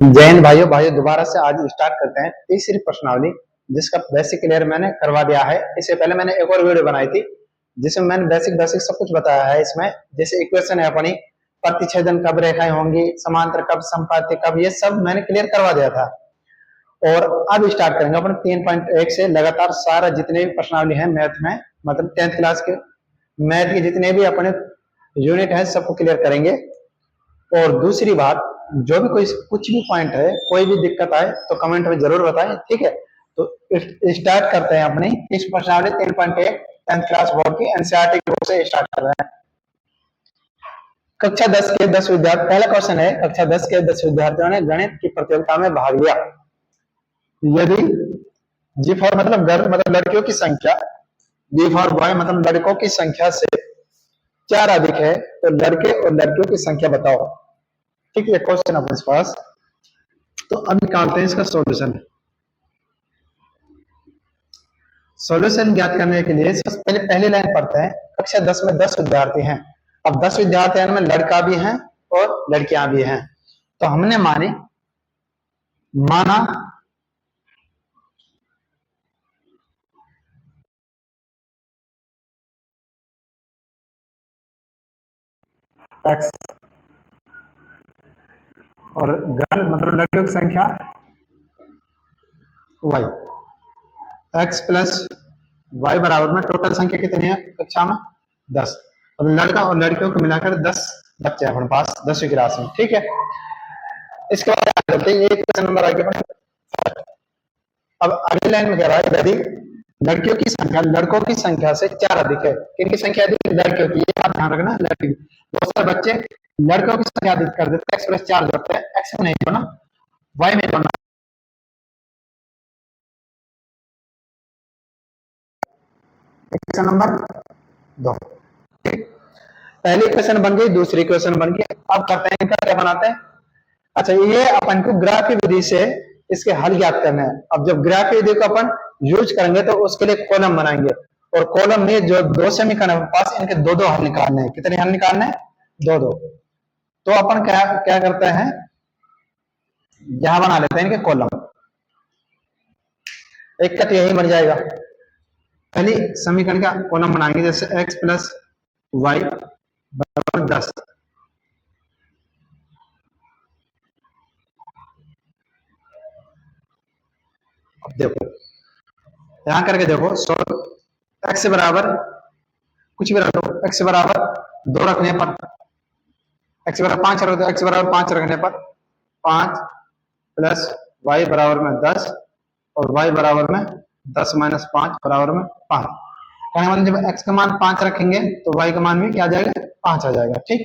जैन भाइयों भाइयों दोबारा से आज स्टार्ट करते हैं तीसरी प्रश्नावली, जिसका बेसिक क्लियर मैंने करवा दिया है। इससे पहले मैंने एक और वीडियो बनाई थी जिसमें मैंने बेसिक बेसिक सब कुछ बताया है। इसमें जैसे इक्वेशन है अपनी, प्रतिच्छेदन कब रेखाएं होंगी, समांतर कब, संपाती कब, ये सब मैंने क्लियर करवा दिया था। और अब स्टार्ट करेंगे अपन 3.1 से लगातार सारा जितने भी प्रश्नावली है मैथ में, मतलब 10th क्लास के मैथ के जितने भी अपने यूनिट है सबको क्लियर करेंगे। और दूसरी बात, जो भी कोई कुछ भी पॉइंट है, कोई भी दिक्कत आए तो कमेंट में जरूर बताएं, ठीक है। तो स्टार्ट करते हैं अपनी इस प्रश्नावली 3.1 10th क्लास बोर्ड की एनसीईआरटी की बुक से स्टार्ट कर रहे हैं। कक्षा 10 के 10 विद्यार्थी, पहला क्वेश्चन है, कक्षा 10 के 10 विद्यार्थियों ने गणित की प्रतियोगिता में भाग लिया। यदि जी फॉर मतलब गर्ल मतलब लड़कियों की संख्या, बी फॉर बॉय मतलब लड़कों की संख्या से 4 अधिक है तो लड़के और लड़कियों की संख्या बताओ। ठीक है, क्वेश्चन अपने पास। तो अब निकालते हैं इसका सॉल्यूशन। सॉल्यूशन ज्ञात करने के लिए सबसे पहले पहली लाइन पढ़ते हैं। कक्षा 10 में 10 विद्यार्थी हैं। अब 10 विद्यार्थी में लड़का भी है और लड़कियां भी हैं। तो हमने माना एक्स और गर्ल मतलब लड़कियों की संख्या वाई, एक्स प्लस वाई बराबर में टोटल संख्या कितनी है कक्षा में 10। और लड़का और लड़कियों को मिलाकर 10 बच्चे हैं अपने पास 10वीं क्लास में, ठीक है। इसके बाद करते हैं एक क्वेश्चन नंबर आगे बढ़े। अब अगली लाइन में कह रहा है यदि लड़कियों की संख्या लड़कों की संख्या से 4 अधिक है। किनकी संख्या अधिक है? लड़कियों की। ये बात ध्यान रखना, लड़की। बहुत सारे बच्चे लड़कों की संख्या अधिक कर देते हैं, एक्स प्लस 4 जोड़ते हैं, एक्स में नहीं जोड़ना, वाई में जोड़ना। क्वेश्चन नंबर 2, ठीक। पहली क्वेश्चन बन गई, दूसरी क्वेश्चन बन गई। अब करते हैं इनका क्या बनाते हैं। अच्छा, ये अपन को ग्राफी विधि से इसके हल ज्ञात करना है। अब जब ग्राफी विधि को अपन यूज करेंगे तो उसके लिए कॉलम बनाएंगे, और कॉलम में जो दो समीकरण पास, इनके दो दो हल निकालने हैं। कितने हल निकालने हैं? दो दो। तो अपन क्या क्या करते हैं, यहां बना लेते हैं इनके कॉलम। एक का तो यही बन जाएगा। पहली समीकरण का कॉलम बनाएंगे, जैसे एक्स प्लस वाई बराबर 10। अब देखो यहां करके देखो, एक्स बराबर कुछ भी रख दो, एक्स बराबर 2 रखने पर, एक्स बराबर 5 रख दो, एक्स बराबर 5 रखने पर 5 प्लस वाई बराबर में 10 और वाई बराबर में 10 माइनस 5 बराबर में 5। कहने मतलब जब एक्स का मान 5 रखेंगे तो वाई का मान भी क्या आ जाएगा? 5 आ जाएगा, ठीक।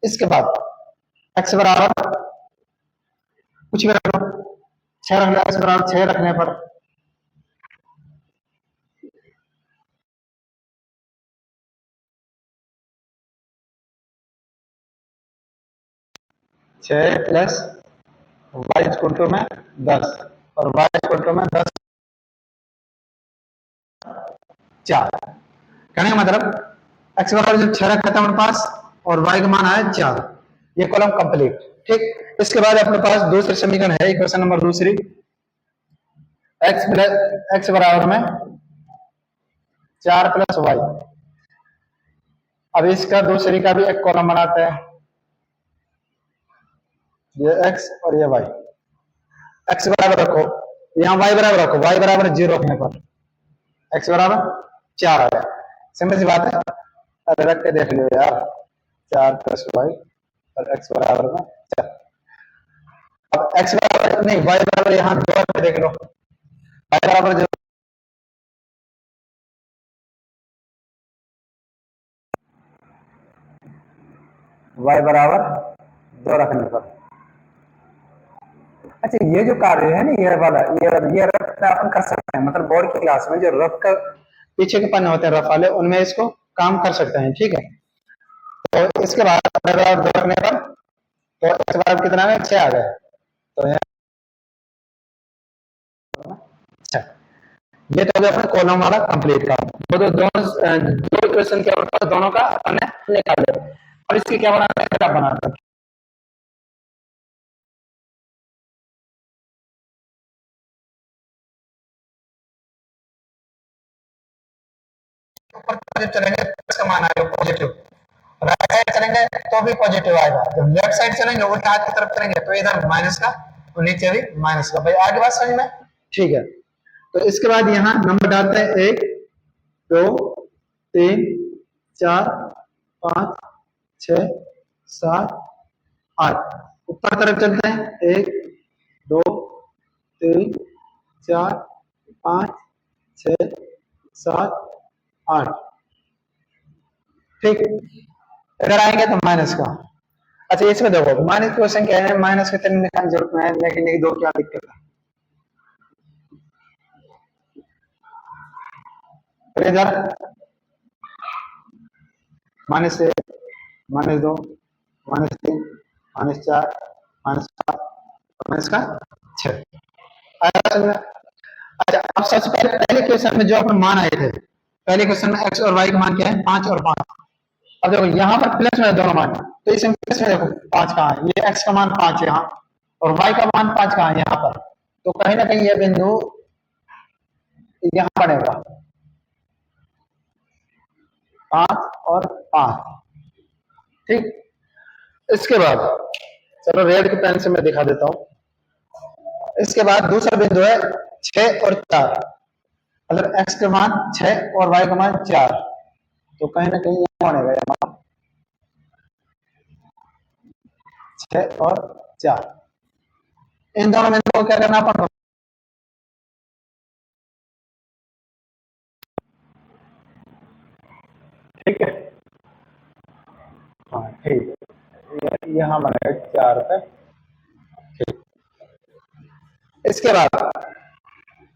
इसके बाद एक्स बराबर कुछ भी रख लो, 6 रख लो, एक्स बराबर 6 रखने पर 6 प्लस वाई इक्वल टू में 10 और वाई इक्वल टू में 10 4। कहने का मतलब एक्स बराबर जब 6 रखा था हमारे पास और वाई का मान आया 4, ये कॉलम कंप्लीट, ठीक। इसके बाद अपने पास दूसरी समीकरण है, इक्वेशन नंबर दूसरी, एक्स बराबर में 4 प्लस वाई। अब इसका दूसरी का भी एक कॉलम बनाते हैं, ये एक्स और ये वाई। एक्स बराबर रखो, यहाँ वाई बराबर रखो, वाई बराबर 0 रखने पर एक्स बराबर 4 आ जाए। सिंपल सी बात है, अरे रख के देख लो यार, 4 प्लस वाई और एक्स बराबर में 4। अब एक्स बराबर नहीं, वाई बराबर यहाँ 2 रख के देख लो, वाई बराबर वाई बराबर 2 रखने पर। अच्छा, ये जो कार्य है ना, ये वाला, ये रफ अपन कर सकते हैं, मतलब बोर्ड की क्लास में जो रफ का पीछे के पन्ने होते हैं रफ वाले, उनमें इसको काम कर सकते हैं, ठीक है। तो इसके बाद बराबर 2 रखने पर तो एक्स बराबर कितना है? 6 आ गए। तो अच्छा, ये तो अभी अपने कॉलम वाला कंप्लीट काम। तो दोनों दो इक्वेशन क्या होता है, दोनों का अपन निकाल ले। और इसकी क्या बनाना है, बनाना है ऊपर तरफ चलेंगे तो मान आएगा पॉजिटिव, राइट साइड चलेंगे तो भी पॉजिटिव आएगा, जब लेफ्ट साइड चलेंगे उल्टा हाथ की तरफ करेंगे तो इधर माइनस का और नीचे भी माइनस का। भाई आगे बात समझ में? ठीक है, तो इसके बाद यहाँ नंबर डालते हैं 1 2 3 4 5 6 7 8। ऊपर तरफ चलते हैं 1 2 3 4 5 6 7 8। ठीक, अगर आएंगे तो माइनस का। अच्छा इसमें देखो माइनस क्वेश्चन क्या है, माइनस के तरह निकालने की जरूरत नहीं है, लेकिन ये दो क्या दिक्कत है इधर minus 1 minus 2 minus 3 minus 4 minus 5 minus का 6। अच्छा अब सबसे पहले क्वेश्चन में जो अपन मान आए थे, पहले क्वेश्चन में एक्स और वाई का मान क्या है 5 और 5। अब देखो यहाँ पर प्लस में दोनों मान, तो इसमें प्लस में देखो 5 कहाँ है, ये एक्स का मान 5 यहाँ और वाई का मान 5 कहाँ है यहाँ पर, तो कहीं ना कहीं ये बिंदु यहाँ बनेगा 5 और 5। ठीक, इसके बाद चलो रेड के पेन से मैं दिखा देता हूं। इसके बाद दूसरा बिंदु है 6 और 4, मतलब एक्स का मान 6 और वाई का मान 4, तो कहीं ना कहीं यहाँ बनेगा ये मान 6 और 4। इन दोनों बिंदुओं को क्या करना पड़ेगा, ठीक है, हाँ ठीक है, यहाँ बनेगा 4 पे। ठीक, इसके बाद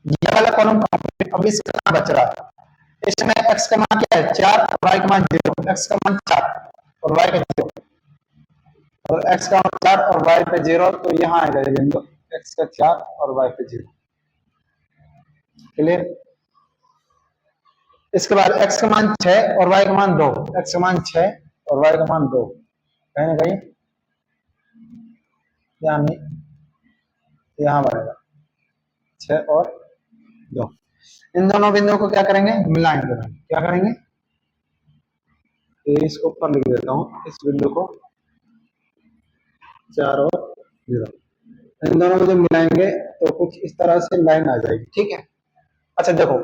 ये वाला कॉलम कंप्लीट, अब इसका नाम बच रहा है, इसमें एक्स का मान क्या है 4 और वाई का मान 0, एक्स का मान 4 और वाई का 0, और एक्स का मान 4 और वाई पे 0, तो यहाँ आएगा ये बिंदु एक्स का 4 और वाई पे 0। क्लियर? इसके बाद एक्स का मान 6 और वाई का मान 2, एक्स का मान 6 और वाई का मान 2, कहीं ना कहीं यहाँ बनेगा 6 और 2। इन दोनों बिंदुओं को क्या करेंगे, मिलाएंगे। क्या करेंगे, इसको ऊपर लिख देता हूँ, इस बिंदु को 4 और 0, इन दोनों को जब मिलाएंगे तो कुछ इस तरह से लाइन आ जाएगी। ठीक है, अच्छा देखो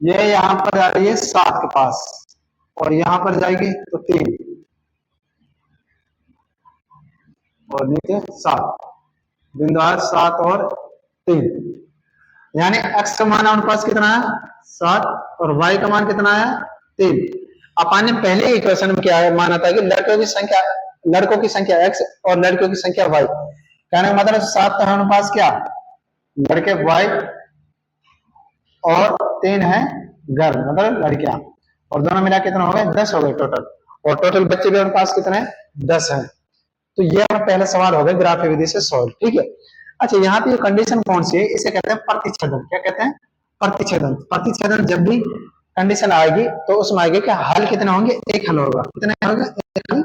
ये यहाँ पर जा रही है 7 के पास और यहाँ पर जाएगी तो 3 और नीचे 7, बिंदु 7 और 3, यानी एक्स का मान हमारे पास कितना है 7 और वाई का मान कितना है 3। अपन ने पहले इक्वेशन में क्या है माना था कि लड़कों की संख्या एक्स और लड़कियों की संख्या वाई, कहने का मतलब 7 का हमारे पास क्या लड़के वाई और 3 है गर्ल मतलब लड़कियां, और दोनों मिला कितना हो गए 10 हो गए टोटल, और टोटल बच्चे भी हमारे पास कितने 10 हैं। तो ये हमारा पहला सवाल हो गया ग्राफीय विधि से सॉल्व। ठीक है, अच्छा यहाँ पे कंडीशन कौन सी है, इसे कहते हैं प्रतिच्छेदन। क्या कहते हैं, प्रतिच्छेदन। प्रतिच्छेदन जब भी कंडीशन आएगी तो उसमें आएगी कि हल कितने होंगे, एक हल होगा, कितने होगा एक हल,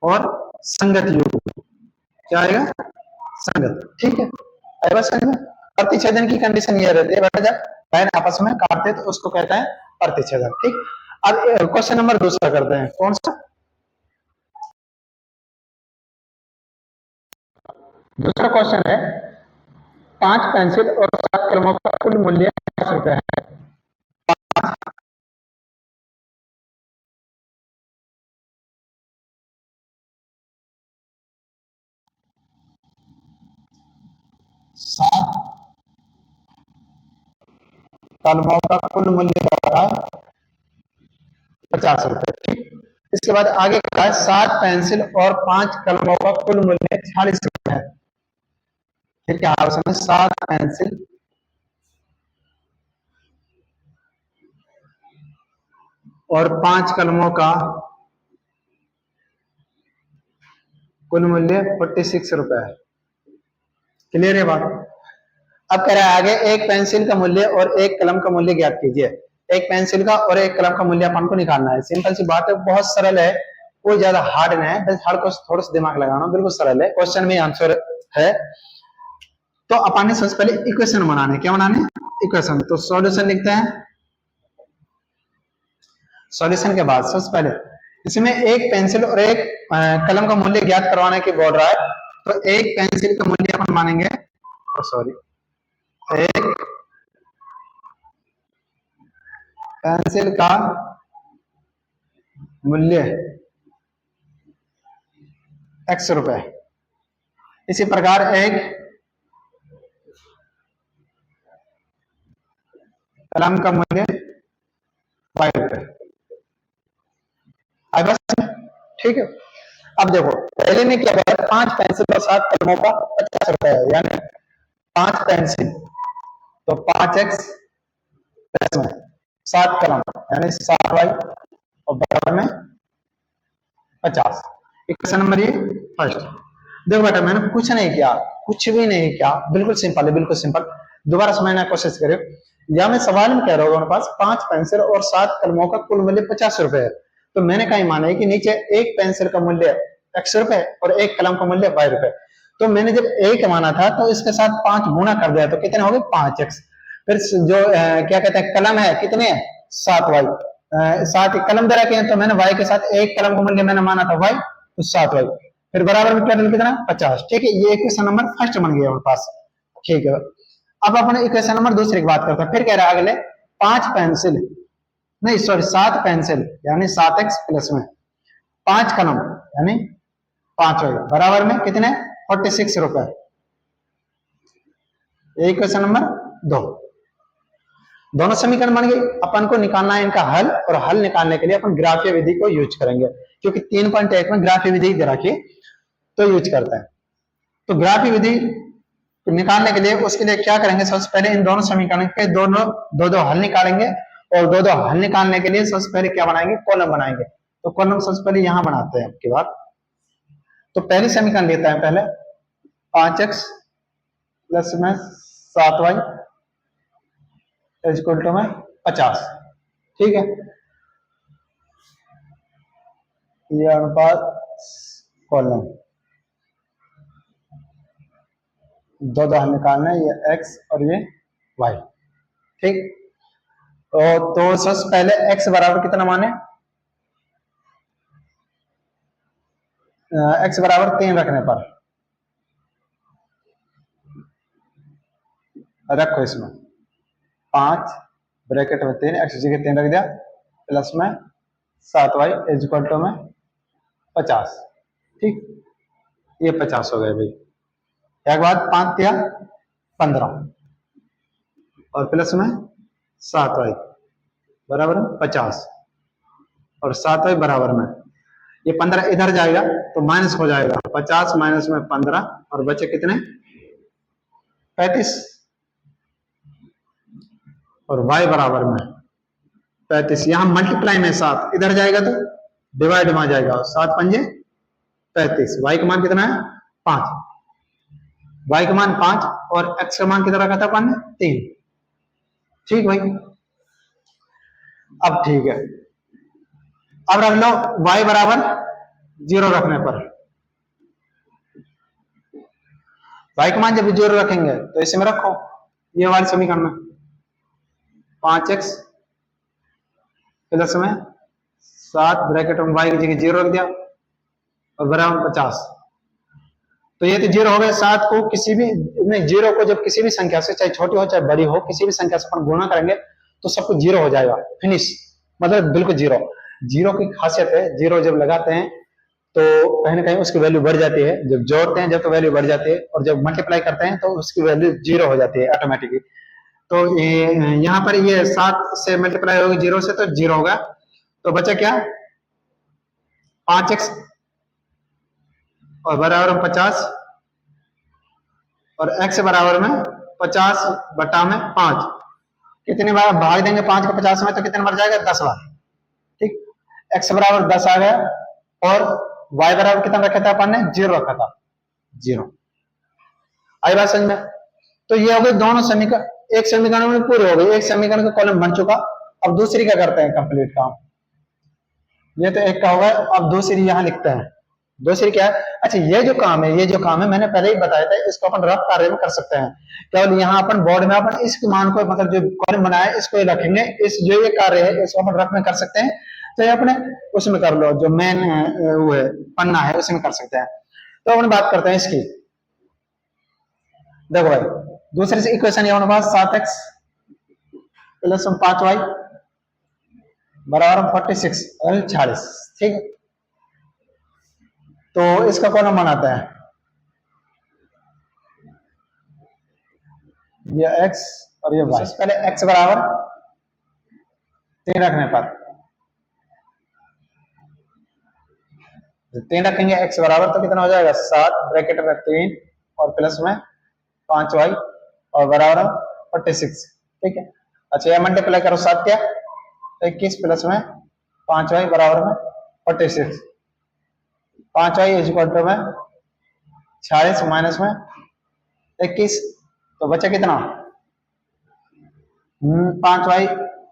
और संगत योग क्या आएगा संगत। ठीक है, आएगा समझ में। प्रतिच्छेदन की कंडीशन ये रहती है बेटा जब लाइन आपस में काटते तो उसको कहते हैं प्रतिच्छेदन। ठीक, अब क्वेश्चन नंबर दूसरा करते हैं, कौन सा, दूसरा क्वेश्चन है 5 पेंसिल और 7 कलमों का कुल मूल्य 50 रुपए है। 7 कलमों का कुल मूल्य क्या है 50 रुपए। ठीक, इसके बाद आगे क्या है 7 पेंसिल और 5 कलमों का कुल मूल्य 40 रुपए है। फिर क्या है उसमें 7 पेंसिल और 5 कलमों का कुल मूल्य 46 रुपए है। क्लियर है बात। अब कह रहा है आगे एक पेंसिल का मूल्य और एक कलम का मूल्य ज्ञात कीजिए। एक पेंसिल का और एक कलम का मूल्य अपन को निकालना है। सिंपल सी बात है, बहुत सरल है, कोई ज्यादा हार्ड नहीं है, बस हर को थोड़ा सा दिमाग लगाना, बिल्कुल सरल है, क्वेश्चन में आंसर है। तो अपन ने सबसे पहले इक्वेशन बनाने, क्या बनाने इक्वेशन, तो सॉल्यूशन लिखते हैं सॉल्यूशन के बाद सबसे पहले इसमें एक पेंसिल और एक कलम का मूल्य ज्ञात करवाने की बोल रहा है। तो एक पेंसिल का मूल्य अपन मानेंगे, सॉरी, एक पेंसिल का मूल्य x रुपए। इसी प्रकार एक कलम का मूल्य y रुपए। बस, ठीक है। अब देखो पहले ने क्या बताया, 5 पेंसिल और 7 कलमों का 50 रुपए है, यानी 5 पेंसिल तो 5x प्लस में 7 कलम यानी 7y और बराबर में 50। इक्वेशन नंबर ये फर्स्ट। देखो बेटा मैंने कुछ नहीं किया, कुछ भी नहीं किया, बिल्कुल सिंपल है, बिल्कुल सिंपल। दोबारा समझने की कोशिश करिए। या मैं सवाल में कह रहा हूँ हमारे पास 5 पेंसिल और 7 कलमों का कुल मूल्य 50 रुपए है। तो मैंने कहीं माना है कि नीचे एक पेंसिल का मूल्य x रुपए और एक कलम का मूल्य y रुपए। तो मैंने जब एक माना था तो इसके साथ 5 गुना कर दिया, तो कितने हो गए 5x। फिर जो क्या कहते हैं कलम है कितने 7y, 7 कलम दे रखे हैं, तो मैंने y के साथ एक कलम का मूल्य मैंने माना था y, तो 7y। फिर बराबर में टोटल कितना 50। ठीक है, ये इक्वेशन नंबर फर्स्ट बन गया हमारे पास। ठीक है, अब अपन इक्वेशन नंबर दूसरे की बात करते हैं। फिर कह रहा है अगले 5 पेंसिल नहीं सॉरी 7 पेंसिल यानी 7x प्लस में 5 कलम यानी 5y बराबर में कितने 46 रुपए। Equation number 2। दोनों समीकरण बन गए। अपन को निकालना है इनका हल, और हल निकालने के लिए अपन ग्राफीय विधि को यूज करेंगे, क्योंकि 3.1 में ग्राफीय विधि दे रखी तो यूज करते हैं। तो ग्राफीय विधि निकालने के लिए उसके लिए क्या करेंगे, सबसे पहले इन दोनों समीकरण के दोनों दो हल निकालेंगे, और दो हल निकालने के लिए सबसे पहले क्या बनाएंगे कॉलम बनाएंगे। तो कॉलम सबसे पहले यहां बनाते हैं आपकी बात। तो पहली समीकरण लेता है पहले 5x प्लस में 7y इक्वल टू में 50। ठीक है, ये अनुपात कॉलम दो हल निकालना है, ये x और ये y। ठीक, तो सबसे पहले x बराबर कितना माने, x बराबर 3 रखने पर रखो इसमें 5 ब्रैकेट में 3 x जगह 3 रख दिया प्लस में 7y इज इक्वल टू में 50। ठीक, ये 50 हो गए भाई। एक बाद 5 दिया 15 और प्लस में 7y बराबर 50 और 7y बराबर में ये 15 इधर जाएगा तो माइनस हो जाएगा, 50 माइनस में 15 और बचे कितने 35 और y बराबर में 35। यहां मल्टीप्लाई में 7 इधर जाएगा तो डिवाइड में जाएगा, 7 पंजे 35। y का मान कितना है 5, y का मान 5 और x का मान कितना रखा था अपन ने 3। ठीक भाई, अब ठीक है, अब रख लो y बराबर 0 रखने पर, y का मान जब 0 रखेंगे तो इसे में रखो ये वाले समीकरण में 5x प्लस में 7 ब्रैकेट में y की जगह 0 रख दिया और बराबर 50। तो ये तो 0 हो गए। 7 को किसी भी नहीं, 0 को जब किसी भी संख्या से चाहे छोटी हो चाहे बड़ी हो किसी भी संख्या से अपन गुणा करेंगे तो सब कुछ 0 हो जाएगा, फिनिश, मतलब बिल्कुल 0। 0 की खासियत है 0 जब लगाते हैं तो कहीं ना कहीं उसकी वैल्यू बढ़ जाती है, जब जोड़ते हैं जब तो वैल्यू बढ़ जाती है, और जब मल्टीप्लाई करते हैं तो उसकी वैल्यू 0 हो जाती है ऑटोमेटिकली। तो यहाँ पर ये 7 से मल्टीप्लाई होगी 0 से तो 0 होगा, तो बचा क्या 5x और बराबर में 50 और x बराबर में 50 बटा में 5। कितने बार भाग देंगे 5 को 50 में तो कितने बार जाएगा 10 बार। ठीक, x बराबर 10 आ गया और y बराबर कितना रखा था अपन ने 0 रखा था 0। आई बात समझ में। तो ये हो गए दोनों समीकरण, एक समीकरण में पूरे हो गए, एक समीकरण का कॉलम बन चुका। अब दूसरी क्या करते हैं कंप्लीट काम, ये तो एक का होगा, अब दूसरी यहां लिखते हैं। दूसरी क्या है, अच्छा ये जो काम है, ये जो काम है मैंने पहले ही बताया था, इसको अपन रफ कार्य में कर सकते हैं। केवल यहाँ अपन बोर्ड में अपन इस मान को मतलब जो कॉलम बनाया इसको रखेंगे, इस जो ये कार्य है इसको अपन रफ में कर सकते हैं। तो ये अपने उसमें कर लो, जो मेन वो है पन्ना है उसमें कर सकते हैं। तो अपने बात करते हैं इसकी। देखो भाई, दूसरे से इक्वेशन ये हमारे पास 7x प्लस 5y बराबर 46 और 46, ठीक है। तो इसका कौन मान आता है, ये x और ये y। पहले x बराबर 3 रखने पर, 3 रखेंगे x बराबर तो कितना हो जाएगा 7 ब्रैकेट में 3 और प्लस में 5y और बराबर 46, ठीक है। अच्छा ये मल्टीप्लाई करो 7 क्या 21 प्लस में 5y बराबर में 46, 5y इज इक्वल टू में 46 माइनस में 21, तो बचा कितना 5y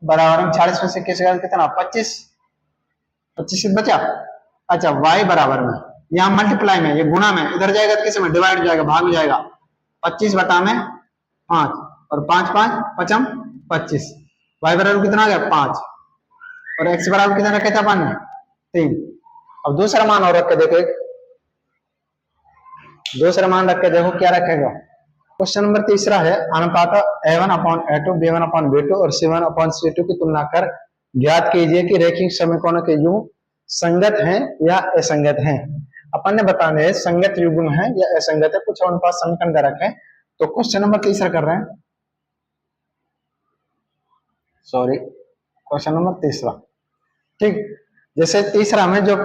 बराबर में 46 में से 21 कितना 25, 25 बचा। अच्छा y बराबर में, यहाँ मल्टीप्लाई में, ये गुणा में, इधर जाएगा तो किस में डिवाइड जाएगा, भाग में जाएगा, 25 बटा में 5 और 5 5 पचम 25, y बराबर कितना आ गया 5 और x बराबर कितना रखे थे अपन 3। अब दूसरा मान और रख के देखो, दूसरा मान रख के देखो क्या रखेगा। क्वेश्चन नंबर तीसरा है, अनुपात a1 upon a2 b1 upon b2 और c1 अपॉन c2 की तुलना कर ज्ञात कीजिए कि रेखीय समीकरणों के युग्म संगत हैं या असंगत हैं। अपन ने बताने है संगत युग्म है या असंगत है, कुछ उनके पास समीकरण दे रखे हैं। तो क्वेश्चन नंबर तीसरा कर रहे हैं, सॉरी क्वेश्चन नंबर तीसरा, ठीक। जैसे तीसरा में जो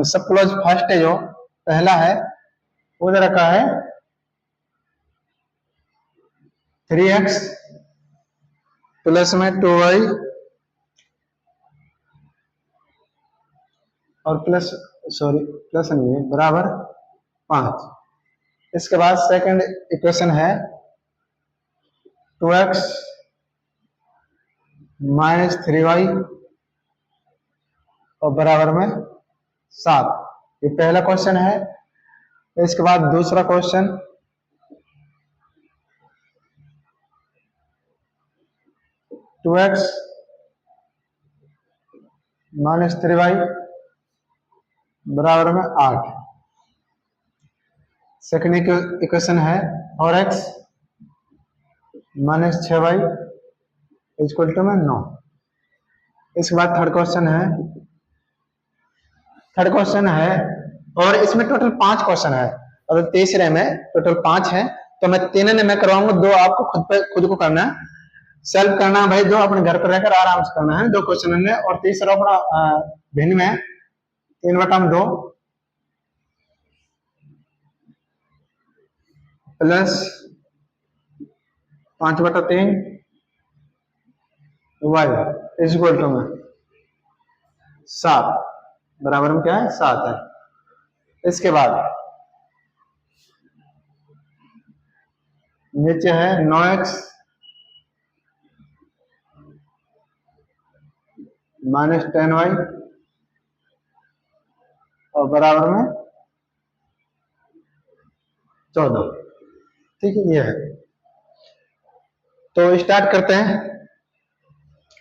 सब क्लोज फर्स्ट है, जो पहला है वो दे रखा है 3x प्लस में 2y और प्लस, सॉरी प्लस नहीं है, बराबर 5। इसके बाद सेकंड इक्वेशन है 2x माइनस 3y और बराबर में 7। ये पहला क्वेश्चन है। इसके बाद दूसरा क्वेश्चन 2x माइनस 3y बराबर में 8। सेकंड इक्वेशन है 4x minus 6y equal to में 9। इसके बाद थर्ड क्वेश्चन है और इसमें टोटल 5 क्वेश्चन है और तीसरे में टोटल 5 है। तो मैं 3 ने मैं करवाऊंगा, 2 आपको खुद को करना है, सेल्फ करना है भाई, 2 अपने घर पर रहकर आराम से करना है 2 क्वेश्चन है। और तीसरा अपना भिन्न में 3/2 plus 5/3 y is equal to में 7 बराबर में क्या है 7 है। इसके बाद नीचे है 9x माइनस 10y और बराबर में 14, ठीक है ये है। तो स्टार्ट करते हैं।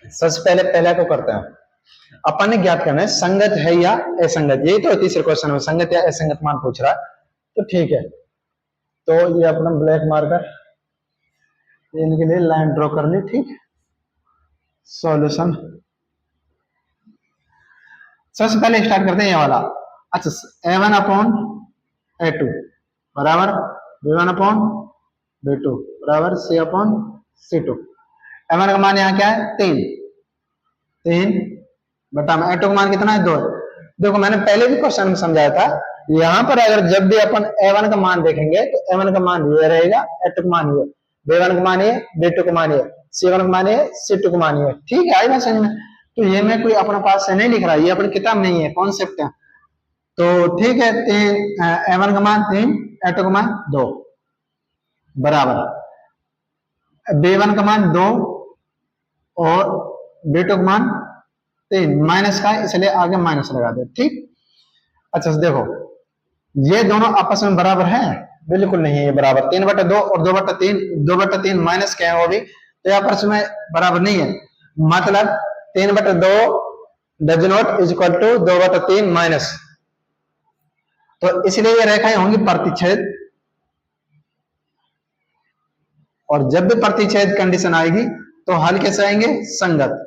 सबसे पहले को करते हैं, अपन ने ज्ञात करना है संगत है या असंगत, यही तो तीसरे क्वेश्चन में संगत या असंगत मान पूछ रहा है। तो ठीक है, तो ये अपना ब्लैक मार्कर इनके लिए लाइन ड्रॉ कर ली, ठीक। सॉल्यूशन सबसे पहले स्टार्ट करते हैं ये वाला। अच्छा a1 अपॉन a2 बराबर b1 अपॉन b2 बराबर c अपॉन c2। a1 का मान यहाँ क्या है 3 बटा में a2 का मान कितना है 2। देखो मैंने पहले भी क्वेश्चन में समझाया था, यहाँ पर अगर जब भी अपन a1 का मान देखेंगे तो a1 का मान ये रहेगा, a2 का मान ये, b1 का मान ये, b2 का मान ये, c1 का मान ये, c2 का मान ये, ठीक है आई बात समझ में। तो ये मैं कोई अपने पास से नहीं लिख रहा, ये अपनी किताब नहीं है, कॉन्सेप्ट है। तो ठीक है, a1 का मान 3, a2 का मान 2 बराबर b1 का मान 2 और b2 का मान 3, माइनस का इसलिए आगे माइनस लगा दे, ठीक। अच्छा देखो ये दोनों आपस में बराबर हैं, बिल्कुल नहीं है ये बराबर, 3/2 और 2/3, 2/3 माइनस क्या है वो भी, तो आपस में बराबर नहीं है। मतलब 3/2 does not is equal to 2/3 minus, तो इसलिए ये रेखाएं होंगी प्रतिच्छेद, और जब भी प्रतिच्छेद कंडीशन आएगी तो हल कैसे आएंगे, संगत।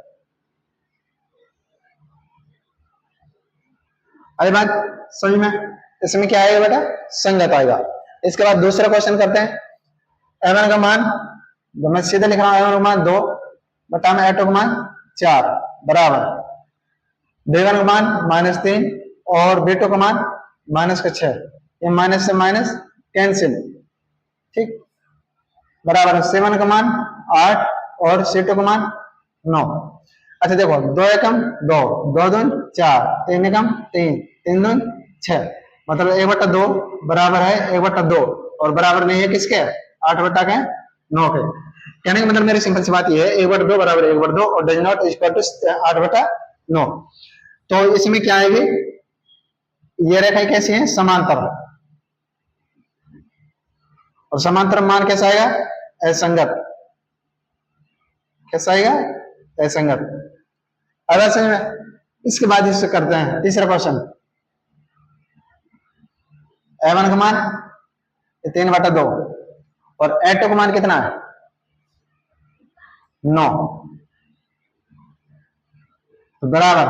अरे बात समझ में, इसमें क्या आएगा बेटा, संगत आएगा। इसके बाद दूसरा क्वेश्चन करते हैं। एवन का मान, मैं सीधे लिख रहा हूं, एवन का मान 2 बटा में एटो का मान 4 बराबर B1 का मान -3 और B2 का मान -6, ये माइनस से माइनस कैंसिल, ठीक, बराबर C1 का मान 8 और C2 का मान 9। अच्छा देखो, 2 एकम 2, 2 दून 4, 3 एकम 3, 3 दून 6, मतलब 1/2 बराबर है 1/2 और बराबर नहीं है किसके, 8/9 के। कहने का मतलब मेरी सिंपल सी बात ये है, 1/2 बराबर 1/2 और डज नॉट इक्वल टू 8/9। तो इसमें क्या आएगी, ये रेखाएं कैसी है, समांतर, और समांतर मान कैसा आएगा, असंगत, कैसा आएगा, असंगत। अब ऐसे में इसके बाद इससे करते हैं तीसरा क्वेश्चन। A1 का मान 3/2 और A2 का मान कितना है, 9, तो बराबर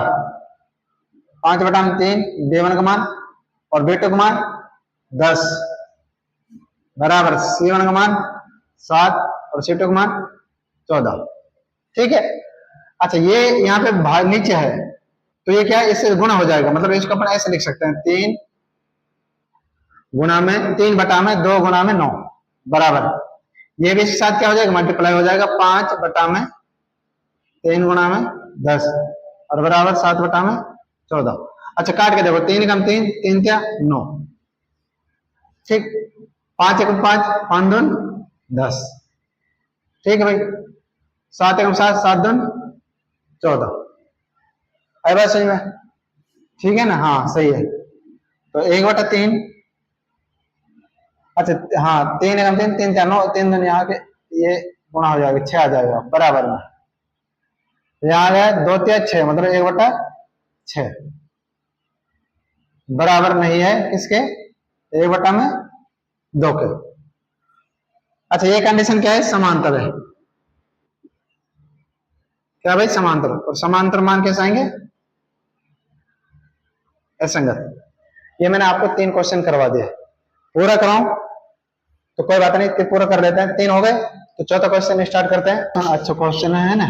5/3 B1 का मान और B2 का मान 10 बराबर C1 का मान 7 और C2 का मान 14, ठीक है। अच्छा ये यहाँ पे भाग नीचे है, तो ये क्या है, इससे गुणा हो जाएगा, मतलब इसको अपन ऐसे लिख सकते हैं, 3 गुणा में 3 बटा में 2 गुणा में 9 बराबर, ये भी इसके साथ क्या हो जाएगा, मल्टीप्लाई हो जाएगा, 5 बटा में 3 गुणा में 10 और बराबर 7 बटा में 14। अच्छा काट के देखो, 3 कम 3, 3 क्या 9, ठीक, 5 एकम 5, 5 दून 10, ठीक है भाई, 7 एकम 7, 7 दून 14, आई बात सही में, ठीक है ना, हाँ सही है। तो 1/3, अच्छा हाँ 3 एकम 3, 3 4 9, 3 दून यहाँ के ये गुणा हो जाएगा, 6 आ जाएगा बराबर में, यहाँ आ गया 2 3 6, मतलब 1/6 बराबर नहीं है किसके, 1/2 के। अच्छा ये कंडीशन क्या है, समांतर है, क्या भाई, समांतर, और समांतर मान कैसे आएंगे, असंगत। ये मैंने आपको 3 क्वेश्चन करवा दिए, पूरा कराऊं तो कोई बात नहीं, पूरा कर लेते हैं, 3 हो गए, तो चौथा क्वेश्चन स्टार्ट करते हैं। अच्छा क्वेश्चन है ना,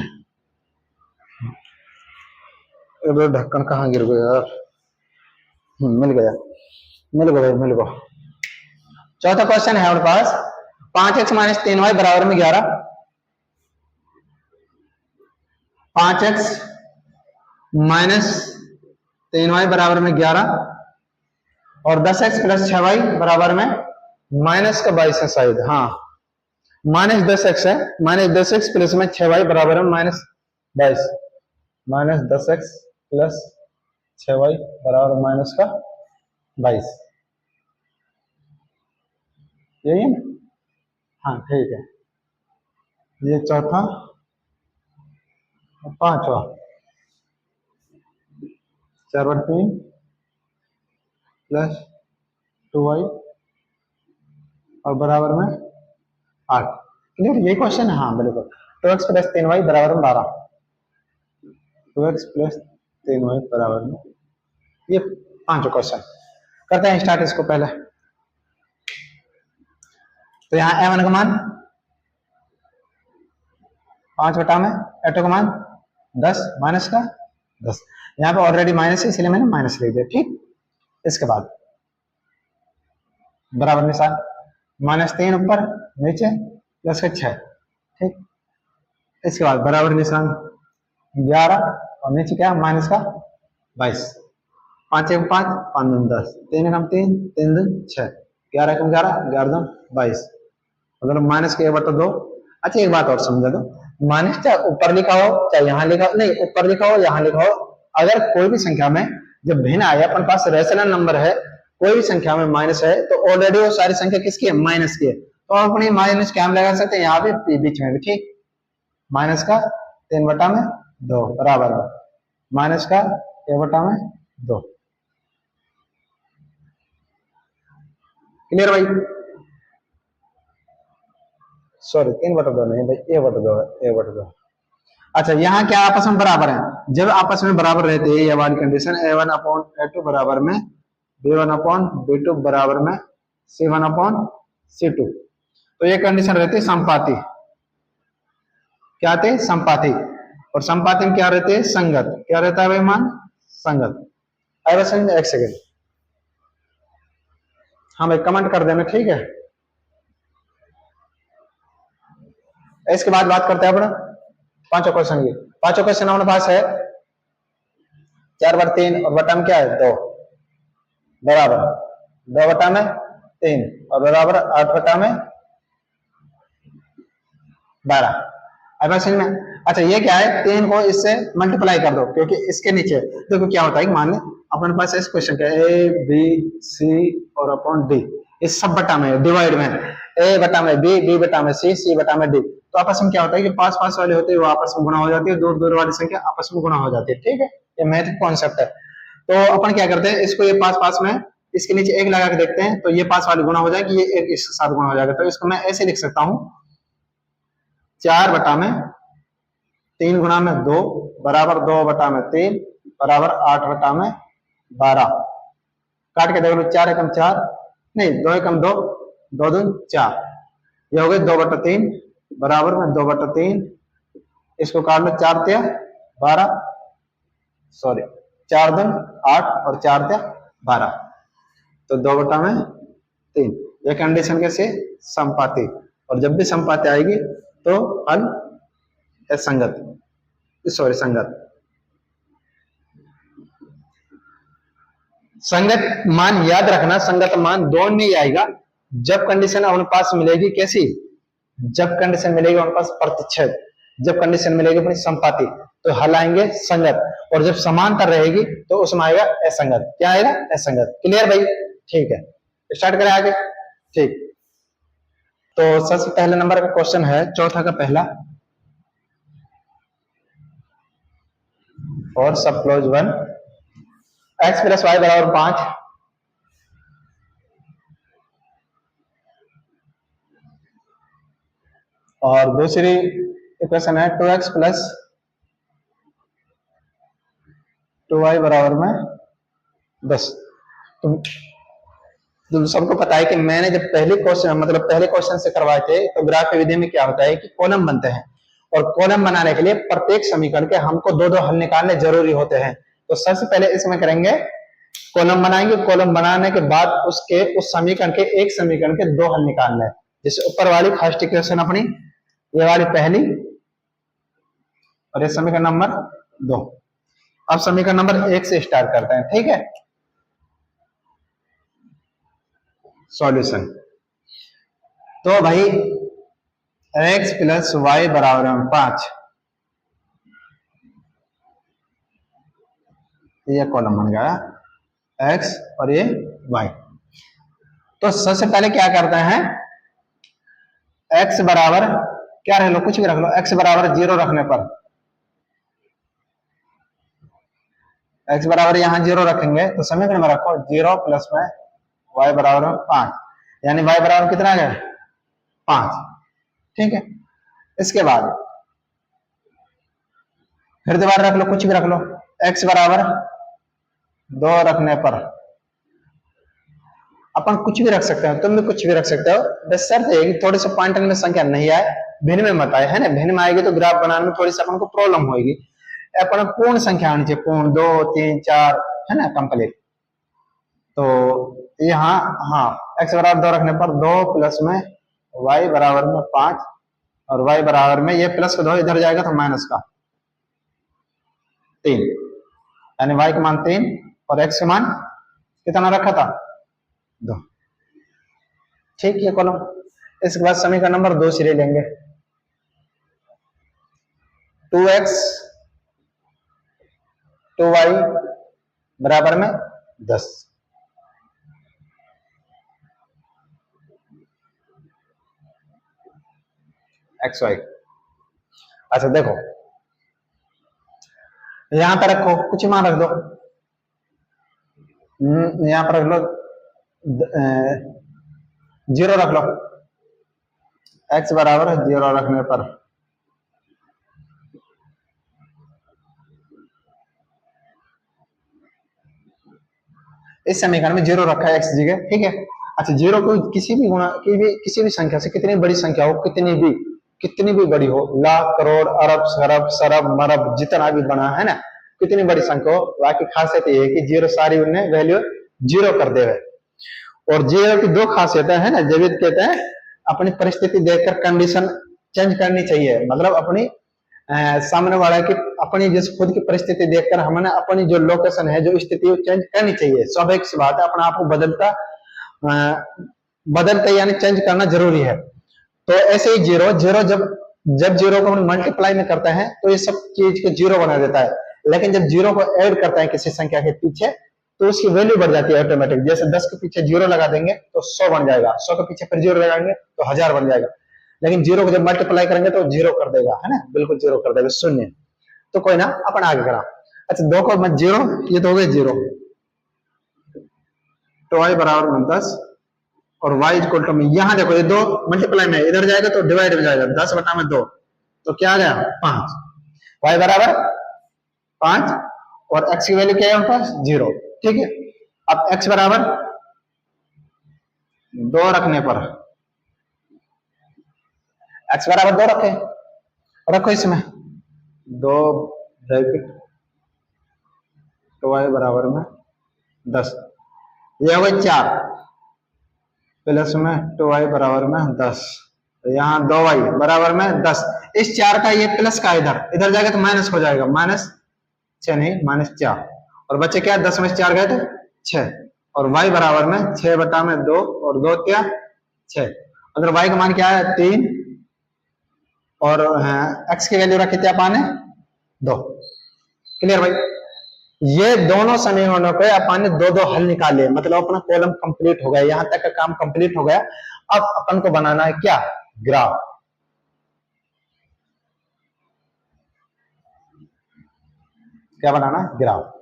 ढक्कन कहाँ गिर गया यार, मिल गया, मिल गया, मिल गया। चौथा क्वेश्चन है हमारे पास, 5x - 3y बराबर में 11, 5x - 3y बराबर में 11 और 10x + 6y बराबर में -22 है शायद, हाँ -10x है, -10x प्लस में 6y बराबर में -22, -10x + 6y बराबर -22, यही है ना, हाँ ठीक है। ये चौथा, पांचवा 4/3 + 2y और बराबर में 8, क्लियर, यही क्वेश्चन है, हाँ बिल्कुल। 2x + 3y बराबर में 12, 2x + 3y बराबर में, ये 5 क्वेश्चन करते हैं स्टार्ट इसको पहले। तो यहाँ A1 का मान 5 बटा में A2 का मान 10 माइनस का 10, यहाँ पे ऑलरेडी माइनस है इसलिए मैंने माइनस लिख दिया, ठीक। इसके बाद बराबर निशान, -3 ऊपर नीचे प्लस का 6, ठीक। इसके बाद बराबर निशान 11 और नीचे क्या, माइनस का 22, 5 एकम 5, 5 दून 10, 3 एकम 3, 3 दून 6, 11 एकम 11, 11 दून 22, मतलब माइनस के 1/2। अच्छा एक बात और समझा दो, माइनस चाहे ऊपर लिखा हो चाहे यहाँ लिखा हो, नहीं ऊपर लिखा हो यहाँ लिखा हो, अगर कोई भी संख्या में जब भिन्न आया, अपन पास रेशनल नंबर है, कोई भी संख्या में माइनस है तो ऑलरेडी वो सारी संख्या किसकी है, माइनस की है, तो अपनी माइनस क्या हम लगा सकते हैं, यहाँ भी बीच में भी, ठीक, माइनस का 3/2 बराबर में, माइनस का ए बटा में 2। क्लियर भाई? सॉरी 3/2 नहीं भाई, a/2 है, a/2। अच्छा यहाँ क्या आपस में बराबर है? जब आपस में बराबर रहते हैं ये वाली कंडीशन a1/a2 बराबर में b1/b2 बराबर में c1/c2, तो ये कंडीशन रहती है संपाती। क्या आते हैं? संपाती। और संपाती में क्या रहते हैं? संगत। क्या रहता है भाई मान? संगत। अरे समझ, एक सेकेंड। हाँ भाई कमेंट कर देना, ठीक है। इसके बाद बात करते हैं अपना पांचों क्वेश्चन की। पांचों क्वेश्चन हमारे पास है 4/3 और बटा में क्या है 2 बराबर 2/3 और बराबर 8/12। अब समझ में? अच्छा ये क्या है? 3 को इससे मल्टीप्लाई कर दो, क्योंकि इसके नीचे देखो क्या होता है कि मान ले अपने पास इस क्वेश्चन का ए बी सी और अपॉन डी, इस सब बटा में डिवाइड में ए बटा में बी, बी बटा में सी, सी बटा में डी, तो आपस में क्या होता है कि पास पास वाले होते हैं वो आपस में गुणा हो जाती है, दूर दूर वाली संख्या आपस में गुणा हो जाती है। ठीक है, ये मैथ कॉन्सेप्ट है। तो अपन क्या करते हैं, इसको ये पास पास में इसके नीचे एक लगा के देखते हैं, तो ये पास वाली गुणा हो जाएगी, ये एक इसके साथ गुणा हो जाएगा। तो इसको मैं ऐसे लिख सकता हूँ 4/3 × 2 बराबर 2/3 बराबर 8/12। काट के देख लो, 4 एकम 4, नहीं 2 एकम 2, 2 दूनी 4, ये हो गए 2/3 बराबर में 2/3। इसको काट लो, 4 तिया 12, सॉरी 4 दूनी 8 और 4 तिया 12, तो 2/3। ये कंडीशन कैसे? संपाती। और जब भी संपाती आएगी तो हल है संगत, सॉरी संगत। संगत मान याद रखना, संगत मान दो नहीं आएगा जब कंडीशन अपने पास मिलेगी कैसी? जब कंडीशन मिलेगी अपने पास प्रतिच्छेद, जब कंडीशन मिलेगी अपनी संपाती, तो हल आएंगे संगत। और जब समांतर रहेगी तो उसमें आएगा असंगत। क्या आएगा? असंगत। क्लियर भाई? ठीक है, स्टार्ट करें आगे। ठीक, तो सबसे पहले नंबर का क्वेश्चन है, चौथा का पहला, और सब क्लोज 1 x + y = 5। और दूसरी इक्वेशन है 2x + 2y = 10। तो सबको पता है कि मैंने जब पहले क्वेश्चन मतलब पहले क्वेश्चन से करवाए थे, तो ग्राफ विधि में क्या होता है कि कॉलम बनते हैं, और कॉलम बनाने के लिए प्रत्येक समीकरण के हमको दो दो हल निकालने जरूरी होते हैं। तो सबसे पहले इसमें करेंगे कॉलम बनाएंगे, कॉलम बनाने के बाद उसके उस समीकरण के एक समीकरण के दो हल निकालने हैं। जैसे ऊपर वाली फर्स्ट इक्वेशन अपनी ये वाली पहली, और ये समीकरण नंबर 2। अब समीकरण नंबर 1 से स्टार्ट करते हैं। ठीक है, सॉल्यूशन। तो भाई x + y = 5, ये कॉलम बन गया x और ये y। तो सबसे पहले क्या करते हैं, x बराबर क्या रख लो, कुछ भी रख लो, x बराबर 0 रखने पर, x बराबर यहाँ 0 रखेंगे तो समीकरण में रखो 0 प्लस में y बराबर 5, यानी y बराबर कितना है 5। ठीक है, इसके बाद फिर दोबारा रख लो, कुछ भी रख लो, x बराबर 2 रखने पर, अपन कुछ भी रख सकते हो, तुम भी कुछ भी रख सकते हो, बस शर्त है कि थोड़े से पॉइंट में संख्या नहीं आए, भिन्न में मत आए, है ना। भिन्न में आएगी तो ग्राफ बनाने में थोड़ी सी अपन को प्रॉब्लम होगी। अपन पूर्ण संख्या आनी चाहिए, पूर्ण 2 3 4, है ना, कंप्लीट। तो यहाँ हाँ x बराबर 2 रखने पर 2 प्लस में y बराबर में 5, और y बराबर में ये प्लस का 2 इधर जाएगा तो माइनस का 3, यानी y का मान 3 और x का मान कितना रखा था 2। ठीक है कॉलम। इसके बाद समीकरण नंबर 2 से ले लेंगे, 2x 2y बराबर में 10। XY। अच्छा देखो, यहाँ पर रखो, कुछ मान रख दो, यहाँ पर रख लो, 0 रख लो, x बराबर 0 रखने पर इस समीकरण में 0 रखा है x जगह, ठीक है। अच्छा, 0 को किसी भी गुणा किसी भी संख्या से, कितनी बड़ी संख्या हो, कितनी भी बड़ी हो, लाख करोड़ अरब खरब सरब मरब जितना भी बना है ना, कितनी बड़ी संख्या हो, बाकी खासियत ये है कि 0 सारी उन्हें वैल्यू 0 कर देवे। और 0 की दो खासियतें है ना, जब कहते हैं अपनी परिस्थिति देखकर कंडीशन चेंज करनी चाहिए, मतलब अपनी सामने वाला की अपनी जिस खुद की परिस्थिति देखकर हमें अपनी जो लोकेशन है, जो स्थिति चेंज करनी चाहिए। स्वाभाविक सी बात है, अपने आप को बदलता यानी चेंज करना जरूरी है। तो ऐसे ही 0 जब 0 को हम मल्टीप्लाई में करते हैं तो ये सब चीज को 0 बना देता है, लेकिन जब 0 को ऐड करता है किसी संख्या के पीछे तो उसकी वैल्यू बढ़ जाती है ऑटोमेटिक। जैसे 10 के पीछे 0 लगा देंगे तो 100 बन जाएगा, 100 के पीछे फिर 0 लगाएंगे तो 1000 बन जाएगा, लेकिन 0 को जब मल्टीप्लाई करेंगे तो 0 कर देगा, है ना, बिल्कुल 0 कर देगा, शून्य। तो कोई ना, अपन आगे करा। अच्छा, 2 को मत 0, ये तो हो गए 0, तो y बराबर 10 और y इक्वल टू में, यहां देखो ये 2 मल्टीप्लाई में इधर जाएगा तो डिवाइड हो जाएगा, 10 बटा में 2, तो क्या आ गया 5, y बराबर 5 और x की वैल्यू क्या है उनके पास 0, ठीक है। अब x बराबर 2 रखने पर, x बराबर 2 रखो इसमें 2 ब्रैकेट, तो y बराबर में 10, ये हो गए 4 प्लस में 2y बराबर में 10, तो यहाँ 2y बराबर में 10। इस 4 का ये प्लस का इधर जाएगा तो माइनस हो जाएगा, -6 नहीं -4, और बच्चे क्या 10 में 4 गए तो 6, और y बराबर में 6 बटा में 2 और 2 क्या 6, अगर y का मान क्या है 3 और x की वैल्यू रखी थी अपन ने 2। क्लियर भाई, ये दोनों समीकरणों के अपन ने 2-2 हल निकाले, मतलब अपना कॉलम कंप्लीट हो गया, यहां तक का काम कंप्लीट हो गया। अब अपन को बनाना है क्या, ग्राफ। क्या बनाना, ग्राफ।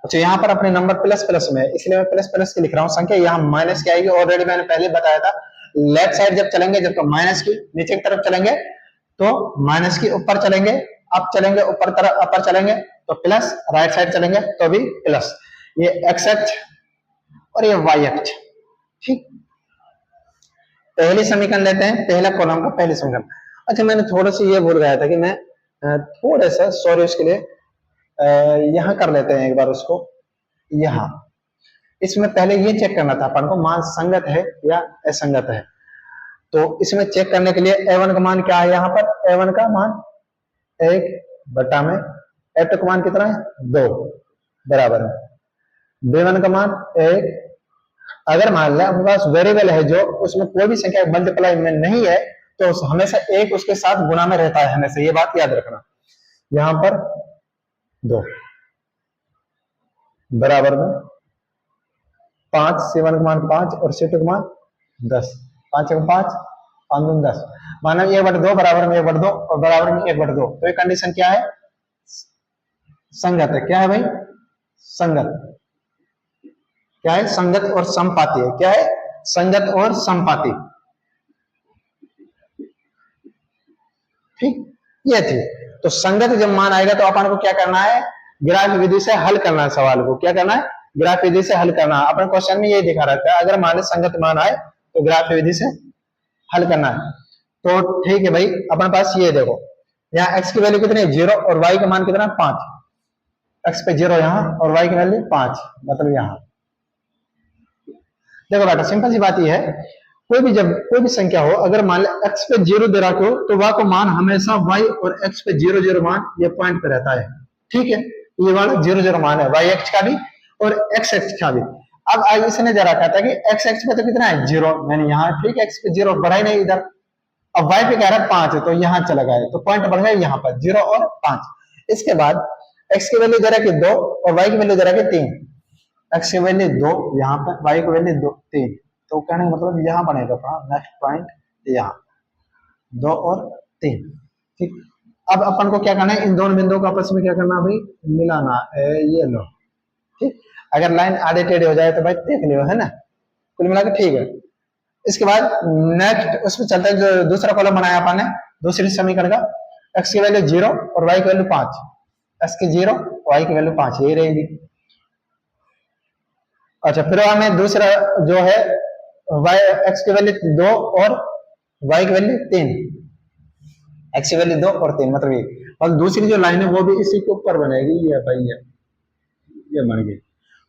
अच्छा, यहाँ पर अपने नंबर प्लस प्लस में, इसलिए मैं प्लस प्लस की लिख रहा हूँ, संख्या यहाँ माइनस की आएगी, ऑलरेडी मैंने पहले बताया था। लेफ्ट साइड जब चलेंगे जब तो माइनस की, नीचे की तरफ चलेंगे तो माइनस की, ऊपर चलेंगे अप चलेंगे ऊपर तरफ अपर चलेंगे तो प्लस, राइट साइड चलेंगे तो भी प्लस। ये एक्स अक्ष और ये वाई अक्ष, ठीक। पहली समीकरण लेते हैं, पहला कॉलम का पहली समीकरण। अच्छा, मैंने थोड़ा सा ये भूल गया था कि मैं थोड़ा सा सॉरी उसके लिए, यहां कर लेते हैं एक बार उसको, यहां इसमें पहले ये चेक करना था अपन को मान संगत है या असंगत है। तो इसमें चेक करने के लिए a1 का मान क्या है, यहाँ पर a1 का मान 1 बटा में a2 का मान कितना है 2 बराबर है b1 का मान 1। अगर मान लें अपने पास वेरिएबल है जो उसमें कोई भी संख्या मल्टीप्लाई में नहीं है तो हमेशा 1 उसके साथ गुणा में रहता है, हमेशा ये बात याद रखना। यहां पर 2 बराबर में 5, c1 का मान 5 और c2 का मान 10, 5 का 5 5 दूनी 10, माना 1/2 बराबर में 1/2 और बराबर में 1/2, तो ये कंडीशन क्या है, संगत है। क्या है भाई, संगत। क्या है, संगत और समपाती है। क्या है, संगत और समपाती, ठीक, ये थी। तो संगत जब मान आएगा तो अपन को क्या करना है, ग्राफ विधि से हल करना है सवाल को। क्या करना है, ग्राफ विधि से हल करना है। अपन क्वेश्चन में ये दिखा रहता है अगर मान संगत मान आए तो ग्राफ विधि से हल करना है। तो ठीक है भाई, अपने पास ये देखो यहाँ x की वैल्यू कितनी है 0 और y का मान कितना 5, x पे 0 यहाँ और y की वैल्यू 5, मतलब यहाँ। देखो बेटा सिंपल सी बात ये है, कोई भी संख्या हो अगर मान लो x पे 0 दे रखो तो वह को मान हमेशा y और x पे 0 0 मान ये पॉइंट पे रहता है, ठीक है। ये वाला 0 0 मान है y अक्ष का भी और x अक्ष का भी। अब आगे इसने जरा कहता है कि एक्स एक्स पे तो कितना है 0, मैंने यहाँ ठीक एक्स पे 0 बढ़ा ही नहीं इधर। अब वाई पे कह रहा है 5 है तो यहाँ चला गया, तो पॉइंट बढ़ गया यहाँ पर 0 और 5। इसके बाद एक्स की वैल्यू जरा कि 2 और वाई की वैल्यू जरा कि 3। एक्स की वैल्यू 2 यहाँ पर, वाई की वैल्यू 2 3, तो कहने का मतलब यहाँ बनेगा अपना नेक्स्ट पॉइंट यहाँ 2 और 3। ठीक, अब अपन को क्या करना है, इन दोनों बिंदुओं को आपस में क्या करना भाई, मिलाना है, ये लो। ठीक, अगर लाइन आधे टेढ़े हो जाए तो भाई देख लियो, है ना, कुल मिला के ठीक है। इसके बाद नेक्स्ट उसमें चलते हैं, जो दूसरा कॉलम बनाया अपन ने दूसरी समीकरण का, एक्स की वैल्यू 0 और वाई की वैल्यू 5, एक्स की 0 वाई की वैल्यू 5 यही रहेगी। अच्छा, फिर हमें दूसरा जो है वाई एक्स की वैल्यू 2 और वाई की वैल्यू 3, एक्स की वैल्यू 2 और 3 मतलब ये, और दूसरी जो लाइन है वो भी इसी के ऊपर बनेगी, ये भाई ये बन गई।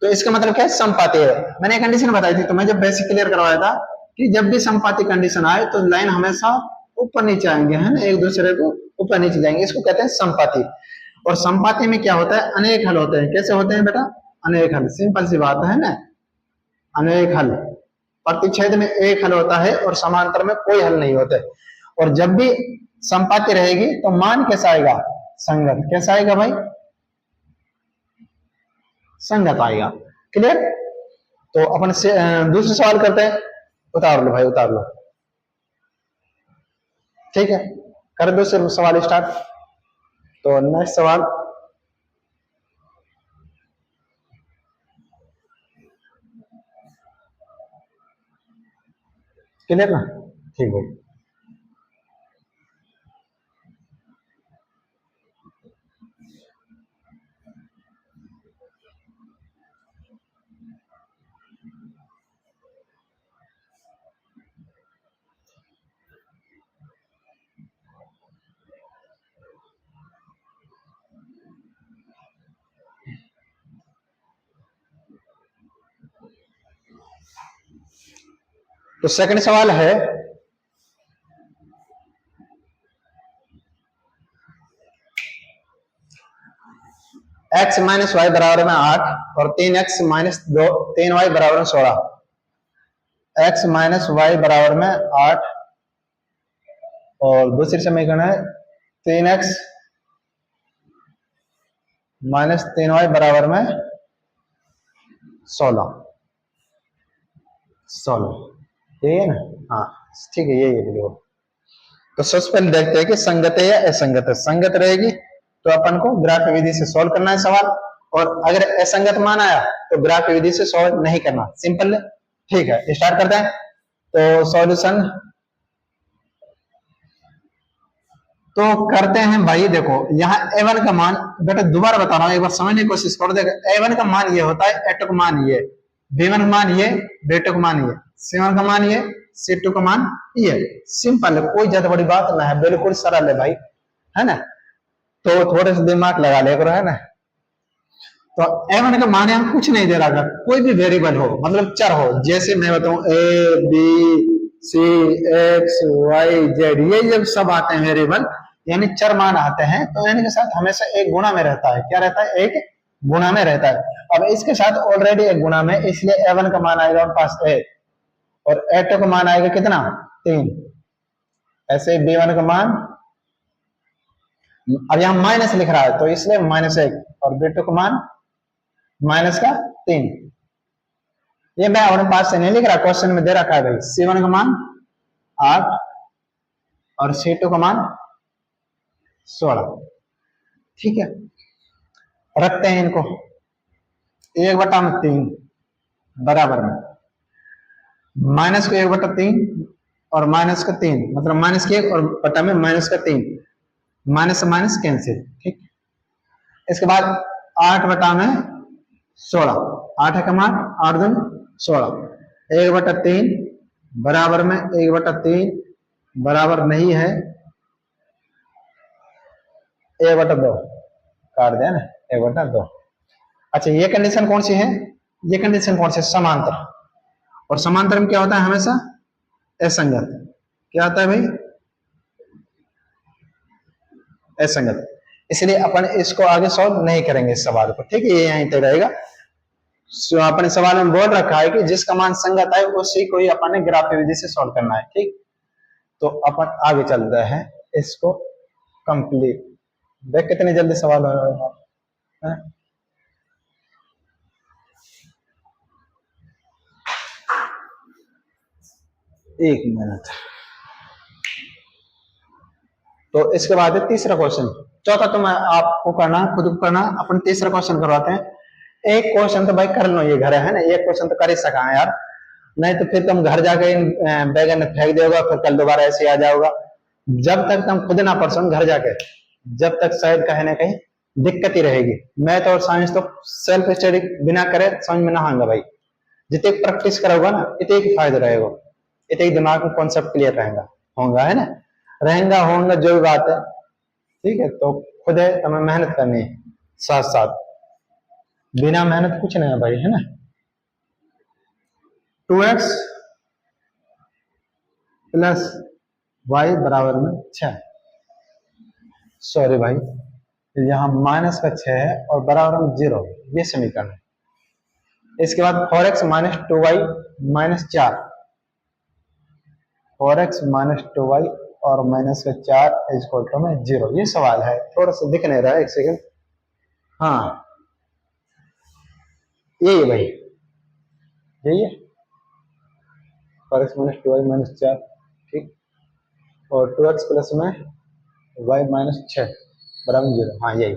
तो इसका मतलब क्या है, समपाती है। मैंने एक कंडीशन बताई थी तो मैं जब बेसिक क्लियर करवाया था कि जब भी समपाती कंडीशन आए तो लाइन हमेशा ऊपर नीचे आएंगे, है ना, एक दूसरे को ऊपर नीचे जाएंगे, इसको कहते हैं समपाती। और समपाती में क्या होता है, अनेक हल होते हैं। कैसे होते हैं बेटा, अनेक हल, सिंपल सी बात है ना, अनेक हल, प्रतिच्छेद में एक हल होता है और समांतर में कोई हल नहीं होते। और जब भी समपाती रहेगी तो मान कैसा आएगा, संगत। कैसा आएगा भाई, संगत आएगा। क्लियर। तो अपन से दूसरे सवाल करते हैं, उतार लो भाई उतार लो। ठीक है, कर दो सिर्फ सवाल स्टार्ट। तो नेक्स्ट सवाल, क्लियर ना, ठीक भाई। तो सेकंड सवाल है, x माइनस वाई बराबर में 8 और 3x माइनस 2 3y बराबर में 16। x माइनस वाई बराबर में 8 और दूसरी समीकरण है 3x माइनस 3y बराबर में 16। यही है ना, हाँ ठीक है, यही है देखो। तो सबसे पहले देखते हैं कि संगत है या असंगत है। संगत रहेगी तो अपन को ग्राफ विधि से सॉल्व करना है सवाल, और अगर असंगत मान आया तो ग्राफ विधि से सॉल्व नहीं करना, सिंपल है। ठीक है, स्टार्ट करते हैं। तो सॉल्यूशन तो करते हैं भाई। देखो यहाँ a1 का मान, बेटा दोबारा बता रहा हूं, एक बार समझने की कोशिश करो। देखो a1 का मान ये होता है, a2 का मान ये, b1 का मान ये, b2 का मान ये, c1 का मान ये, c2 का मान ये। सिंपल है, कोई ज्यादा बड़ी बात ना है, बिल्कुल सरल है भाई, है ना। तो थोड़े से दिमाग लगा ले करो, है ना। तो a1 का मान यहाँ कुछ नहीं दे रहा, कोई भी वेरिएबल हो, मतलब चर हो, जैसे मैं बताऊं a b c x y z, ये जब सब आते हैं वेरिएबल यानी चर मान आते हैं, तो n के साथ हमेशा एक गुणा में रहता है। क्या रहता है, एक गुणा में रहता है। अब इसके साथ ऑलरेडी एक गुणा में, इसलिए a1 का मान आएगा पास a, और a2 का मान आएगा कितना 3। ऐसे b1 का मान, अब यहाँ माइनस लिख रहा है तो इसलिए -1, और b2 का मान माइनस का 3। ये मैं अपने पास से नहीं लिख रहा, क्वेश्चन में दे रखा है भाई। c1 का मान 8 और c2 का मान 16। ठीक है, रखते हैं इनको 1/3 बराबर में माइनस को 1/3 और माइनस का 3, मतलब माइनस के 1 और बटा में माइनस का 3, माइनस से माइनस कैंसिल। ठीक, इसके बाद 8 बटा में 16, 8 का मान 8 दूनी 16, 1/3 बराबर में 1/3 बराबर नहीं है 1/2, काट दिया ना 1/2। अच्छा, ये कंडीशन कौन सी है, ये कंडीशन कौन सी, समांतर। और समांतर में क्या होता है हमेशा, असंगत। क्या होता है भाई, असंगत। इसलिए अपन इसको आगे सॉल्व नहीं करेंगे इस सवाल को। ठीक है, ये यहीं तक रहेगा। अपने सवाल में बोल रखा है कि जिसका मान संगत है उसी को ही अपन ने ग्राफ की विधि से सॉल्व करना है। ठीक, तो अपन आगे चलते हैं इसको कंप्लीट। देख कितनी जल्दी सवाल है। एक मिनट। तो इसके बाद है तीसरा क्वेश्चन। चौथा तो मैं आपको करना, खुद को करना। अपन तीसरा क्वेश्चन करवाते हैं। एक क्वेश्चन तो भाई कर लो, ये घर है ना, एक क्वेश्चन तो कर ही सका है यार, नहीं तो फिर तुम घर जाके बैगन में फेंक दोगे, फिर कल दोबारा ऐसे आ जाओगा। जब तक तुम खुद ना पढ़ो घर जाके, जब तक शायद कहीं ना कहीं दिक्कत ही रहेगी। मैथ और साइंस तो सेल्फ स्टडी बिना करे समझ में ना आएगा भाई। जितने प्रैक्टिस करोगे ना इतने ही फायदा रहेगा, इतने ही दिमाग में कॉन्सेप्ट क्लियर रहेगा, होगा है ना, रहेगा होगा जो भी बात है। ठीक है, तो खुद है तुम्हें मेहनत करनी है, साथ साथ बिना मेहनत कुछ नहीं है भाई, है ना। 2x प्लस वाई बराबर में 6। सॉरी भाई, यहाँ माइनस का 6 है और बराबर में 0, ये समीकरण है। इसके बाद 4x minus 2y minus 4, 4x minus 2y और माइनस का 4 इज इक्वल टू में 0। ये सवाल है, थोड़ा सा दिख नहीं रहा है, एक सेकंड। हाँ यही है भाई, यही है 4x माइनस 2y माइनस 4, ठीक, और 2x प्लस में y माइनस 6 बराबर 0। हाँ यही।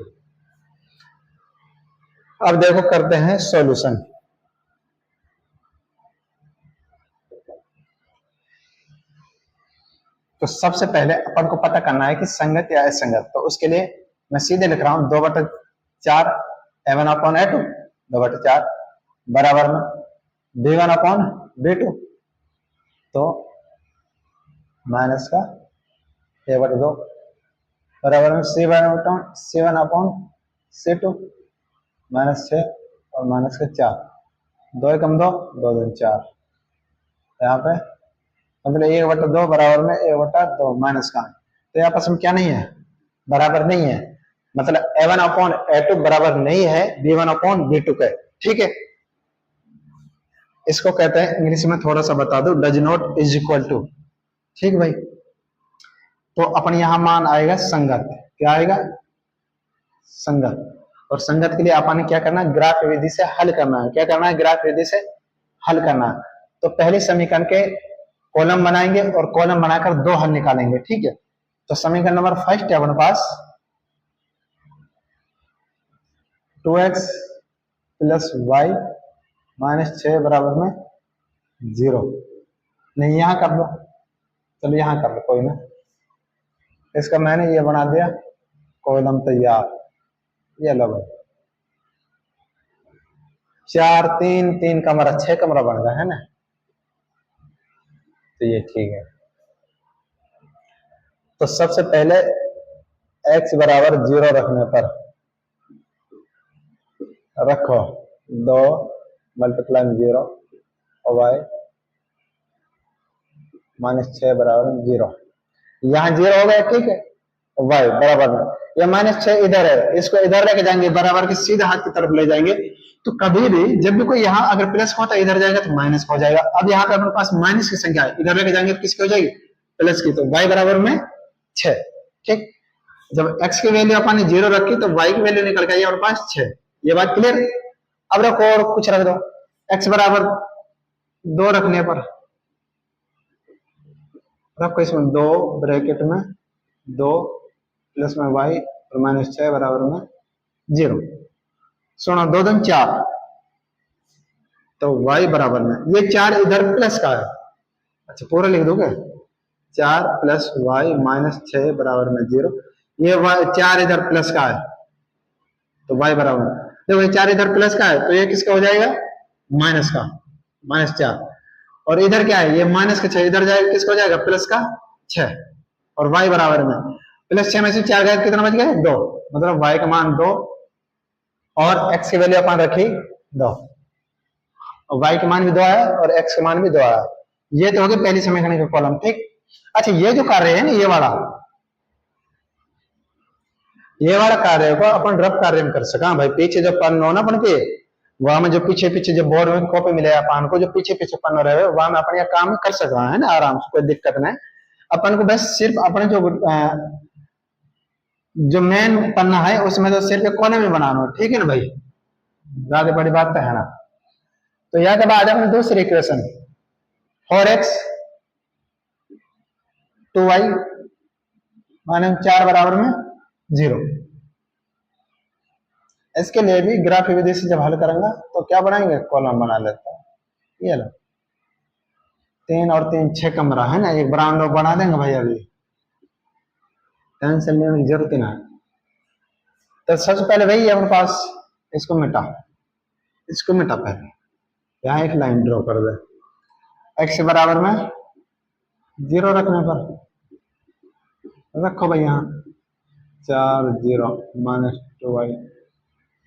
अब देखो करते हैं सॉल्यूशन। तो सबसे पहले अपन को पता करना है कि संगत या असंगत। तो उसके लिए मैं सीधे लिख रहा हूं 2/4 a1 अपॉन a2, 2/4 बराबर में b1 अपॉन b2, तो माइनस का a/2 बराबर में c1 अपॉन c2 माइनस 6 और माइनस का 4, 2 एकम 2, 2 दूनी 4, यहाँ पे मतलब 1/2 बराबर में 1/2 माइनस का, तो यहाँ पर क्या नहीं है, बराबर नहीं है, मतलब a1 अपॉन a2 बराबर नहीं है b1 अपॉन b2 के। ठीक है, इसको कहते हैं इंग्लिश में थोड़ा सा बता दो, does not is equal to. ठीक भाई, तो अपन यहां मान आएगा संगत। क्या आएगा, संगत। और संगत के लिए अपन ने क्या करना है, ग्राफ विधि से हल करना है। क्या करना है, ग्राफ विधि से हल करना है। तो पहले समीकरण के कॉलम बनाएंगे और कॉलम बनाकर 2 हल निकालेंगे। ठीक है, तो समीकरण नंबर फर्स्ट है अपने पास 2x प्लस वाई माइनस 6 बराबर में 0। नहीं यहां कर लो, चलो यहां कर लो, कोई ना। इसका मैंने ये बना दिया कॉलम तैयार, ये लो भाई, 4 3 3 कमरा, 6 कमरा बन गया है ना, तो ये ठीक है। तो सबसे पहले x बराबर 0 रखने पर रखो 2 मल्टीप्लाई 0 और y माइनस 6 बराबर 0, यहाँ 0 हो गया। ठीक है, y बराबर में ये माइनस 6 इधर है, इसको इधर लेके जाएंगे, बराबर के सीधे हाथ की तरफ ले जाएंगे। तो कभी भी जब भी कोई यहाँ अगर प्लस होता है इधर जाएगा तो माइनस हो जाएगा। अब यहाँ पे अपने पास माइनस की संख्या है, इधर लेके जाएंगे तो किसकी हो जाएगी, प्लस की, तो y बराबर में 6। ठीक, जब x की वैल्यू अपन ने 0 रखी तो y की वैल्यू निकल गई हमारे पास 6। ये बात क्लियर। अब रखो और कुछ रख दो, x बराबर 2 रखने पर रखो इसमें 2 ब्रैकेट में 2 प्लस में y और माइनस 6 बराबर में 0। सुनो 2 दूनी 4, तो y बराबर में ये 4 इधर प्लस का है, अच्छा पूरा लिख दोगे, 4 प्लस वाई माइनस 6 बराबर में 0। ये 4 इधर प्लस का है तो y बराबर में, देखो ये 4 इधर प्लस का है तो ये किसका हो जाएगा, माइनस का, माइनस 4। और इधर क्या है, ये माइनस का 6 इधर जाएगा, किसका हो जाएगा, प्लस का 6। और y बराबर में प्लस 6 में से 4 गए कितना बच गया, 2, मतलब y का मान 2 और x की वैल्यू अपन रखी 2, और y का मान भी 2 है और x का मान भी 2 है। ये तो हो गया पहली समीकरण का कॉलम। ठीक, अच्छा ये जो कार्य है ना, ये वाला कार्य को अपन रफ कार्य में कर सका भाई, पीछे जो पन हो ना अपन पे वहां में जो पीछे पीछे जो बोर्ड में कॉपी मिले अपन को, जो पीछे पीछे पन्ना रहे वहां में अपन ये काम कर सक रहा है ना आराम से, कोई दिक्कत नहीं। अपन को बस सिर्फ अपने जो मेन पन्ना है उसमें तो सिर्फ कोने में बनाना हो, ठीक है ना भाई, ज्यादा बड़ी बात तो है ना। तो यहाँ के बाद अपने दूसरी इक्वेशन 4x 2y माइनस 4 बराबर में 0। इसके लिए भी ग्राफ विधि से जब हल करेंगे तो क्या बनाएंगे, कॉलम बना लेते हैं। ये लो 3 और 3 6 कमरा है ना, एक ब्राउन लोग बना देंगे भाई, अभी टेंशन लेने की जरूरत ही ना है। तो सबसे पहले भाई अपने पास इसको मिटा पहले, यहाँ एक लाइन ड्रॉ कर दे x बराबर में 0 रखने पर, रखो भाई यहाँ 4 0 माइनस 2y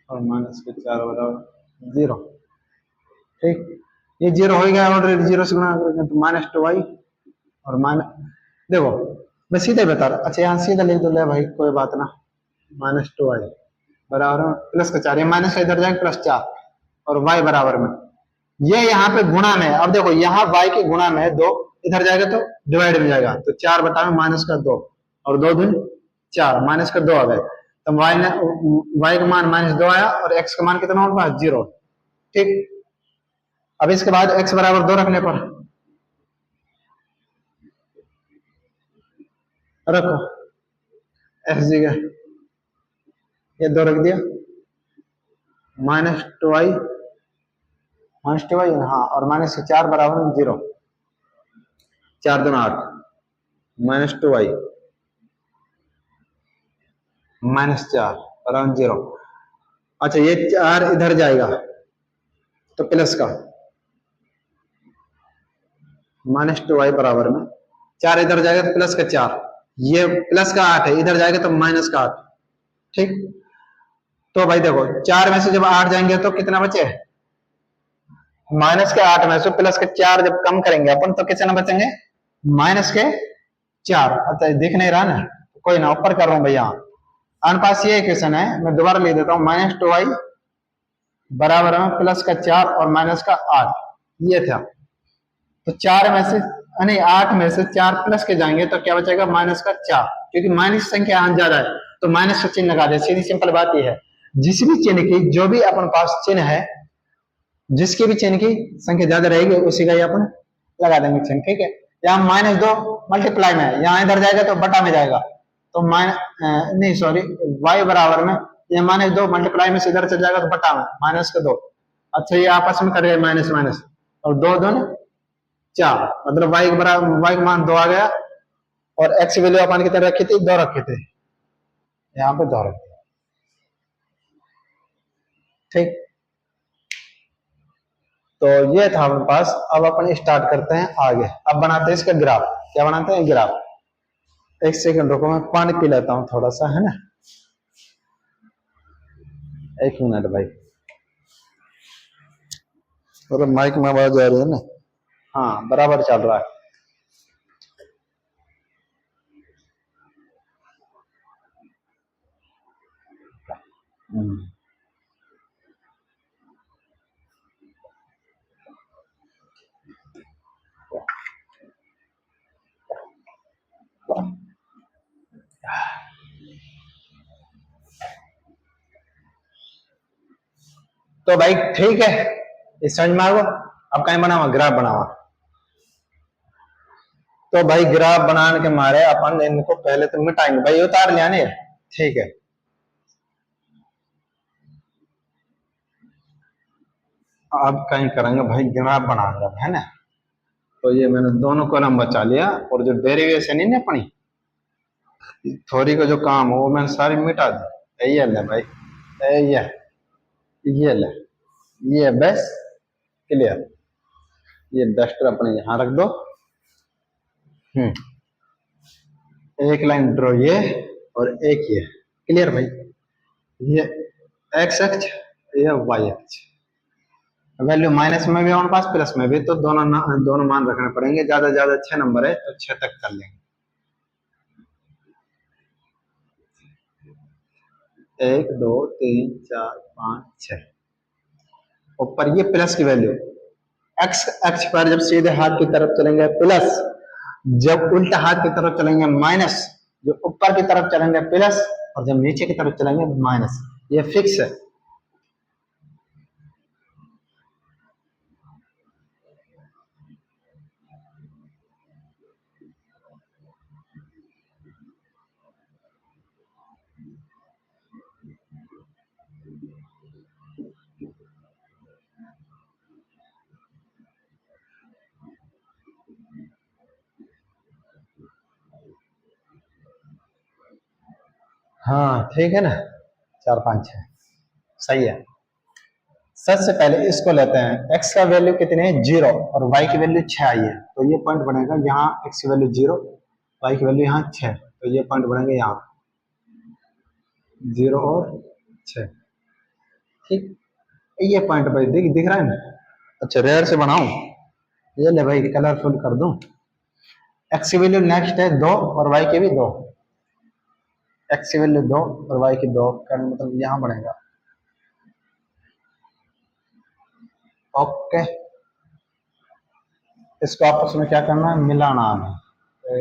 और माइनस के 4 बराबर 0। ठीक, ये 0 हो गया ऑलरेडी, 0 से गुणा करेंगे तो माइनस 2y और माइनस, देखो मैं सीधे बता रहा, अच्छा यहाँ सीधा लिख दो ले भाई, कोई बात ना, माइनस 2y बराबर में प्लस का 4, ये माइनस इधर जाएंगे प्लस 4 और y बराबर में, ये यहाँ पे गुणा में, अब देखो यहाँ y के गुणा में 2 इधर जाएगा तो डिवाइड में जाएगा, तो 4 बटा में माइनस का 2 और 2 दूनी 4, माइनस का 2 आ गए, तो y का मान माइनस 2 आया और x का मान कितना होगा 0। ठीक, अब इसके बाद x बराबर 2 रखने पर रखो x जगह ये 2 रख दिया, -2y हाँ, और माइनस 4 बराबर में 0, 4 2 8 -2y -4 बराबर 0। अच्छा ये 4 इधर जाएगा तो प्लस का -2y बराबर में 4 इधर जाएगा तो प्लस का 4, ये प्लस का 8 है, इधर जाएगा तो माइनस का 8। ठीक, तो भाई देखो 4 में से जब 8 जाएंगे तो कितना बचे, माइनस के 8 में से प्लस के 4 जब कम करेंगे अपन तो कितना बचेंगे, माइनस के 4। अच्छा दिख नहीं रहा ना, कोई ना, ऊपर कर रहा हूं भैया, हमारे पास ये इक्वेशन है, मैं दोबारा लिख देता हूँ, -2y बराबर है प्लस का 4 और माइनस का 8, ये था। तो 4 में से नहीं 8 में से 4 प्लस के जाएंगे तो क्या बचेगा, माइनस का 4, क्योंकि माइनस संख्या यहाँ ज्यादा है तो माइनस का चिन्ह लगा दे, सीधी सिंपल बात यह है, जिस भी चिन्ह की जो भी अपन पास चिन्ह है, जिसके भी चिन्ह की संख्या ज्यादा रहेगी उसी का ही अपन लगा देंगे चिन्ह। ठीक है, यहाँ -2 मल्टीप्लाई में है, यहाँ इधर जाएगा तो बटा में जाएगा, तो नहीं सॉरी y बराबर में ये -2 मल्टीप्लाई में से इधर चल जाएगा तो बटा में माइनस का 2। अच्छा ये आपस में करेगा माइनस माइनस और 2 2 4, मतलब y बराबर y का मान 2 आ गया और x वैल्यू अपन कितने रखे थे, 2 रखे थे, यहाँ पे 2 रखे। ठीक, तो ये था हमारे पास। अब अपन स्टार्ट करते हैं आगे, अब बनाते हैं इसका ग्राफ। क्या बनाते हैं, ग्राफ। एक सेकंड रुको, मैं पानी पी लेता हूँ थोड़ा सा, है ना, 1 मिनट भाई, और माइक में आवाज आ रही है ना, हाँ बराबर चल रहा है। तो भाई ठीक है, इस समझ में आ गो। अब कहीं बनावा, ग्राफ बनावा। तो भाई ग्राफ बनाने के मारे अपन इनको पहले तो मिटाएंगे भाई, उतार लिया नहीं, ठीक है। अब कहीं करेंगे भाई, ग्राफ बनाएंगे, है ना। तो ये मैंने दोनों कॉलम बचा लिया, और जो डेरिवेशन है ना अपनी थोड़ी का जो काम हो वो मैंने सारी मिटा दी। ये ले भाई, ये ले, ये बस क्लियर। ये डस्टर अपने यहाँ रख दो। एक लाइन ड्रॉ ये और एक ये, क्लियर भाई। ये एक्स अक्ष, ये वाई अक्ष। वैल्यू माइनस में भी हमारे पास, प्लस में भी, तो दोनों मान रखने पड़ेंगे। ज्यादा ज्यादा 6 नंबर है तो 6 तक कर लेंगे। 1 2 3 4 5 6, ऊपर ये प्लस की वैल्यू, एक्स अक्ष पर जब सीधे हाथ की तरफ चलेंगे प्लस, जब उल्टा हाथ की तरफ चलेंगे माइनस, जो ऊपर की तरफ चलेंगे प्लस, और जब नीचे की तरफ चलेंगे माइनस। ये फिक्स है। हाँ ठीक है ना, 4 5 6 सही है। सबसे पहले इसको लेते हैं, x का वैल्यू कितने है 0 और y की वैल्यू 6 आई है, तो ये पॉइंट बनेगा यहाँ x की वैल्यू 0, y की वैल्यू यहाँ 6, तो ये पॉइंट बनेंगे यहाँ 0 और 6। ठीक, ये पॉइंट भाई दिख रहा है ना। अच्छा रेयर से बनाऊं, ये ले भाई कलरफुल कर दूं। x की वैल्यू नेक्स्ट है 2 और y की भी 2, x की वैल्यू 2 और y की 2 का मतलब यहाँ बनेगा। ओके, इसको आपस में क्या करना है, मिलाना है,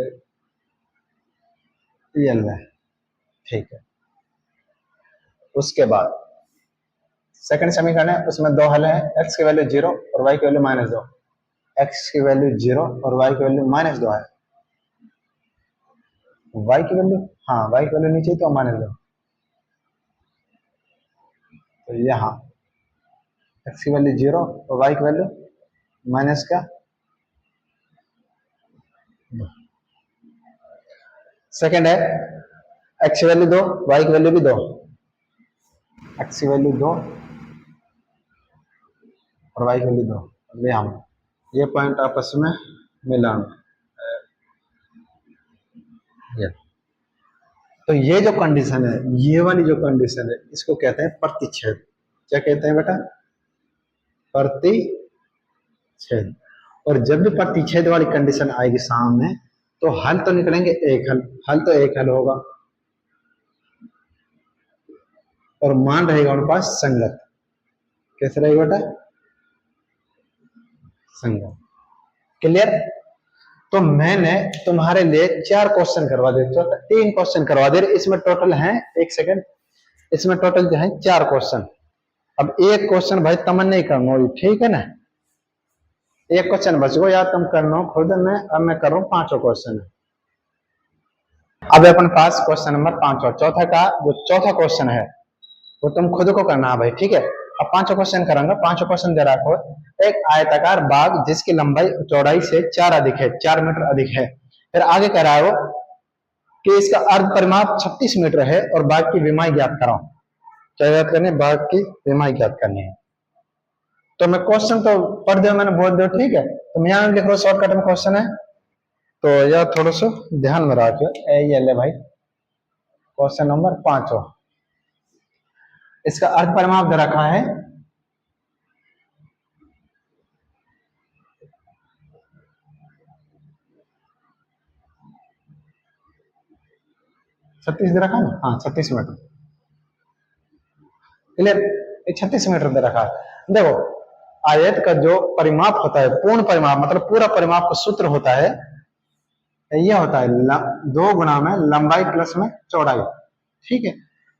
ये है ठीक है। उसके बाद सेकंड समीकरण है, उसमें दो हल है, x की वैल्यू 0 और y की वैल्यू -2, x की वैल्यू 0 और y की वैल्यू -2 है, y की वैल्यू, हाँ y की वैल्यू नीचे तो -2, तो यहाँ x की वैल्यू 0 और y की वैल्यू माइनस क्या, सेकंड है x की वैल्यू 2, y की वैल्यू भी 2, x की वैल्यू 2 और y की वैल्यू 2, ले हम ये पॉइंट आपस में मिलाना। ये तो ये जो कंडीशन है, ये वाली जो कंडीशन है, इसको कहते हैं प्रतिच्छेद। क्या कहते हैं बेटा, प्रतिच्छेद। और जब भी प्रतिच्छेद वाली कंडीशन आएगी सामने, तो हल तो निकलेंगे एक हल, हल तो एक हल होगा और मान रहेगा उनके पास संगत। कैसे रहेगा बेटा, संगत। क्लियर। तो मैंने तुम्हारे लिए 4 क्वेश्चन करवा दिए, 3 क्वेश्चन करवा दिए, इसमें टोटल है, एक सेकंड, इसमें टोटल जो है 4 क्वेश्चन। अब एक क्वेश्चन भाई तमन नहीं करना, ठीक है ना, एक क्वेश्चन बच गो, या तुम करना खुद में, अब मैं कर रहा हूँ 5 क्वेश्चन। अब अपन पास क्वेश्चन नंबर 5, चौथा का जो चौथा क्वेश्चन है वो तुम खुद को करना है भाई, ठीक है। अब 5 क्वेश्चन करूंगा, 5 क्वेश्चन दे रखो। एक आयताकार बाग जिसकी लंबाई चौड़ाई से 4 अधिक है, 4 मीटर अधिक है। फिर आगे कह रहा है वो कि इसका अर्ध परिमाप 36 मीटर है और बाग की विमाई ज्ञात कराओ। क्या ज्ञात करनी है, बाग की विमाई ज्ञात करनी है। तो मैं क्वेश्चन तो पढ़ दो, मैंने बोल दो, ठीक है। तो मैं यहाँ लिख रहा हूँ, शॉर्टकट में क्वेश्चन है, तो यह थोड़ा सा ध्यान में रखियो। ये ले भाई क्वेश्चन नंबर 5, इसका अर्ध परिमाप दे रखा है 36 दे रखा है ना, हाँ 36 मीटर। क्लियर, 36 मीटर दे रखा है। देखो आयत का जो परिमाप होता है, पूर्ण परिमाप मतलब पूरा परिमाप का सूत्र होता है, यह होता है 2 गुना में लंबाई प्लस में चौड़ाई, ठीक है।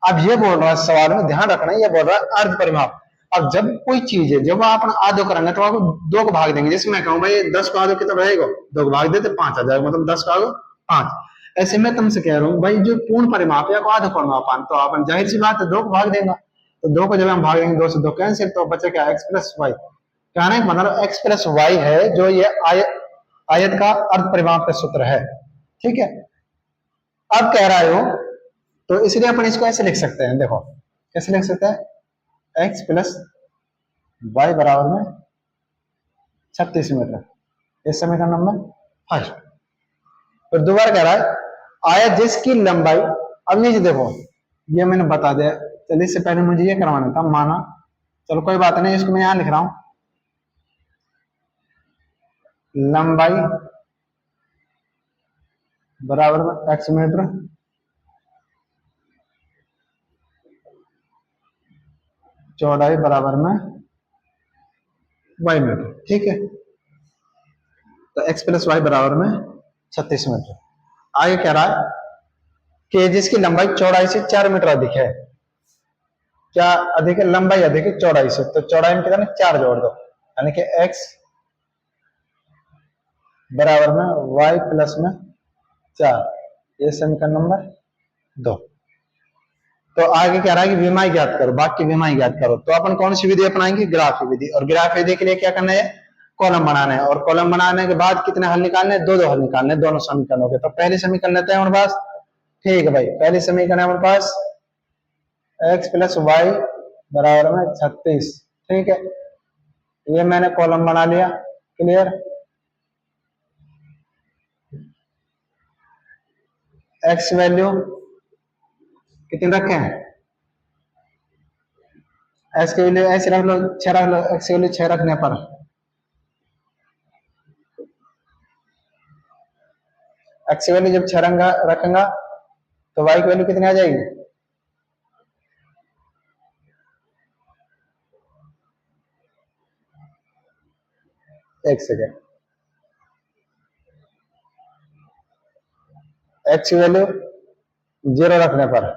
अब ये बोल रहा है सवाल में, ध्यान रखना, ये बोल रहा है अर्ध परिमाप। अब जब कोई चीज है, जब आप आधो करेंगे तो आपको 2 को भाग देंगे। जैसे मैं कहूँ भाई 10 को आधो कितना रहेगा, 2 को भाग देते 5 आ जाएगा, मतलब 10 का आधो 5। ऐसे मैं तुमसे कह रहा हूँ भाई जो पूर्ण परिमाप या आधो परिमाप, तो आप जाहिर सी बात है 2 को भाग देगा, तो 2 को जब हम भागेंगे 2 से 2 कैंसिल, तो बचे क्या, x प्लस वाई। कहना है मतलब x प्लस वाई है जो ये आयत का अर्ध परिमाप का सूत्र है, ठीक है। अब कह रहा हो तो इसलिए अपन इसको ऐसे लिख सकते हैं, देखो कैसे लिख सकते हैं, x प्लस वाई बराबर में 36 मीटर। इस समीकरण नंबर फर्स्ट। फिर दोबारा कह रहा है आयत जिसकी लंबाई, अब नीचे देखो ये मैंने बता दिया, चलिए इससे पहले मुझे ये करवाना था, माना चलो कोई बात नहीं, इसको मैं यहां लिख रहा हूं, लंबाई बराबर में x मीटर, चौड़ाई बराबर में वाई मीटर, ठीक है। तो x प्लस वाई बराबर में 36 मीटर। आगे कह रहा है कि जिसकी लंबाई चौड़ाई से 4 मीटर अधिक है। क्या अधिक है? लंबाई अधिक है चौड़ाई से, तो चौड़ाई में कितना 4 जोड़ दो, यानी कि x बराबर में y प्लस में 4। ये समीकरण नंबर 2। तो आगे कह रहा है कि विमाई ज्ञात करो, भाग की विमाई ज्ञात करो। तो अपन कौन सी विधि अपनाएंगे? ग्राफ विधि। और ग्राफ विधि के लिए क्या करना है? कॉलम बनाना है। और कॉलम बनाने के बाद कितने हल निकालने हैं? दो हल निकालने हैं दोनों समीकरणों के। तो पहले समीकरण लेते हैं हमारे पास, ठीक है भाई। पहले समीकरण है हमारे पास x प्लस वाई बराबर में 36, ठीक है। ये मैंने कॉलम बना लिया, क्लियर। x वैल्यू कितनी रखे हैं? x की वैल्यू ऐसे रख लो, 6 रख लो। x की वैल्यू 6 रखने पर x की वैल्यू जब 6 रखूंगा तो y की वैल्यू कितनी आ जाएगी? एक सेकेंड। x की वैल्यू 0 रखने पर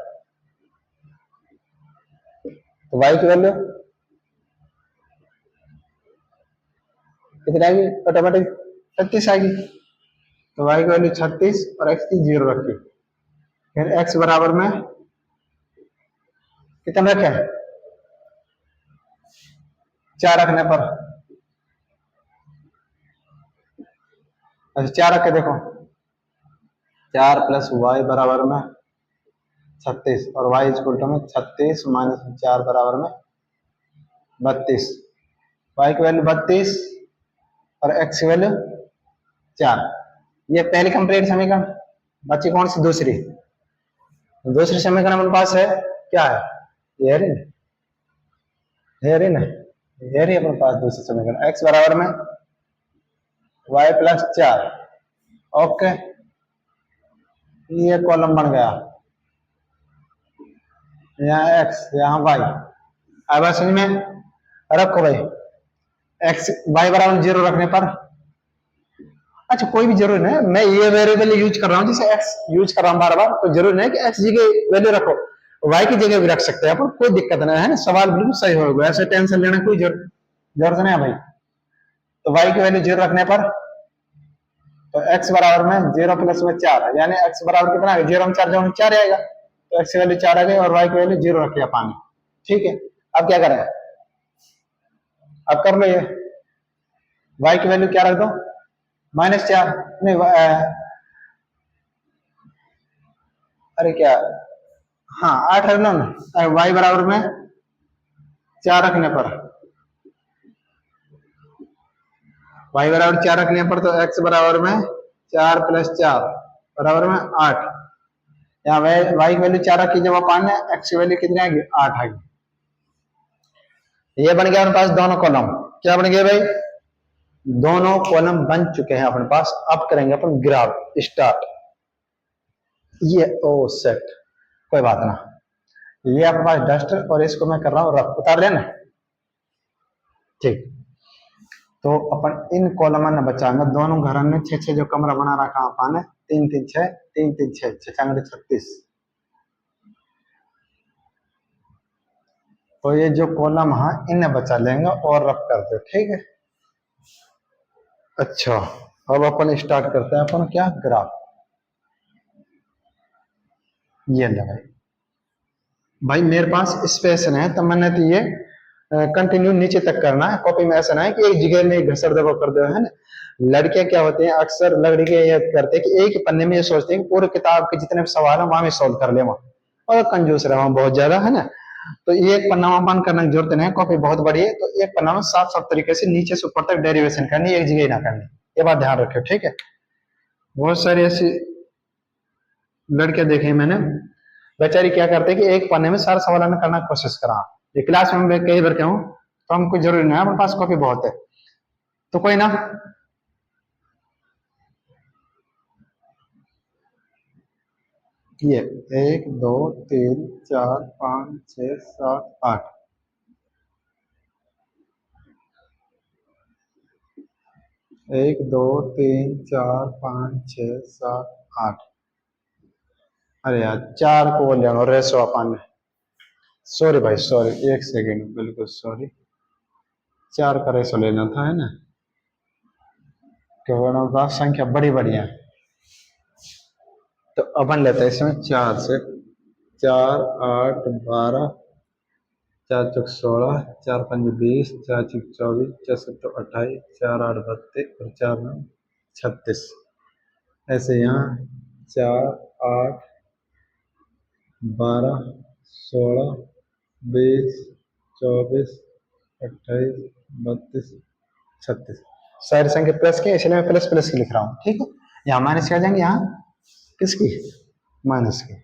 तो y की वैल्यू कितनी आएगी? ऑटोमेटिक 36 आएगी। तो y की वैल्यू 36 और x की 0 रखी। फिर x बराबर में कितना रखे? 4 रखने पर, अच्छा 4 रखे देखो, 4 प्लस वाई बराबर में 36 और y इक्वल टू में 36 माइनस 4 बराबर में 32। y की वैल्यू 32 और x की वैल्यू 4। ये पहली कंप्लीट समीकरण। बची कौन सी? दूसरी। दूसरी समीकरण हमारे पास है, क्या है? ये है ना, ये रही अपने पास दूसरी समीकरण। x बराबर में y प्लस 4, ओके। ये कॉलम बन गया, यहाँ x यहाँ y। अब समझ में रखो भाई, x y बराबर 0 रखने पर, अच्छा कोई भी जरूरी नहीं, मैं ये वेरिएबल यूज कर रहा हूँ जैसे x यूज कर रहा हूँ बार बार, तो जरूरी नहीं कि x जगह वैल्यू रखो, y की जगह भी रख सकते हैं अपन, कोई दिक्कत नहीं है ना। सवाल बिल्कुल सही होगा, ऐसे टेंशन लेना कोई जरूरत नहीं है भाई। तो y की वैल्यू 0 रखने पर तो x बराबर में 0 प्लस में 4, यानी x बराबर कितना है? 0 में 4 जोड़ 4 आएगा। तो x की वैल्यू 4 आ गई और y की वैल्यू 0 रखिए पानी, ठीक है। अब क्या करें? अब कर लो ये, y की वैल्यू क्या रख दो? -4, नहीं अरे क्या, हाँ 8 रखना ना। y बराबर में 4 रखने पर, y बराबर 4 रखने पर तो x बराबर में 4 प्लस 4 बराबर में 8। यहाँ y की वैल्यू 4 रखी, जब अपन ने x की वैल्यू कितनी आएगी? 8 आएगी। ये बन गया अपने पास दोनों कॉलम। क्या बन गए भाई? दोनों कॉलम बन चुके हैं अपने पास। अब करेंगे अपन ग्राफ स्टार्ट। ये ओ सेट, कोई बात ना, ये अपने पास डस्टर और इसको मैं कर रहा हूँ रफ, उतार लेना, ठीक। तो अपन इन कॉलम ने बचाएंगे दोनों घर ने 6 जो कमरा बना रखा अपन ने, 3 3 6 3 3 6 6 36। तो ये जो कॉलम है इन्हें बचा लेंगे और रफ कर दो, ठीक है। अच्छा, अब अपन स्टार्ट करते हैं अपन क्या? ग्राफ। ये ले भाई, भाई मेरे पास स्पेस है तो मैंने तो ये कंटिन्यू नीचे तक करना है। कॉपी में ऐसा ना है कि एक जगह में घसर दबा कर दो, है ना। लड़के क्या होते हैं अक्सर, लड़के ये करते हैं कि एक ही पन्ने में ये सोचते हैं कि पूरे किताब के जितने भी सवाल है वहां में सॉल्व कर ले, वहां और कंजूस रहे वहां बहुत ज्यादा, है ना। तो ये एक पन्ना वहां बंद करने की जरूरत नहीं है, कॉपी बहुत बड़ी है। तो एक पन्ना में साफ साफ तरीके से नीचे से ऊपर तक डेरिवेशन करनी, एक जगह ही ना करनी। ये बात ध्यान रखियो, ठीक है। बहुत सारी ऐसी लड़के देखे मैंने, बेचारी क्या करते हैं कि एक पन्ने में सारा सवाल करने की कोशिश करा। ये क्लास में मैं कई बार कहूँ, तो हमको जरूरी नहीं है, हमारे पास कॉपी बहुत है, तो कोई ना। ये 1 2 3 4 5 6 7 8, एक दो तीन चार पाँच छः सात आठ। अरे यार, चार को बोल जाओ रेसो अपन ने। सॉरी भाई सॉरी, एक सेकेंड, बिल्कुल सॉरी। चार का रेसो लेना था, है ना, क्योंकि हमारे पास संख्या बड़ी बड़ी है। तो अपन लेते हैं इसमें चार से। चार आठ 12, चार चौक 16, चार पंज 20, चार छक 24, चार सत्तर 28, चार आठ 32 और चार नौ 36। ऐसे यहाँ 4 8 12 16 20 24 28 32 36। सारी संख्या प्लस के, इसलिए मैं प्लस प्लस की लिख रहा हूँ, ठीक है। यहाँ माइनस के आ जाएंगे, यहाँ किसकी, माइनस की।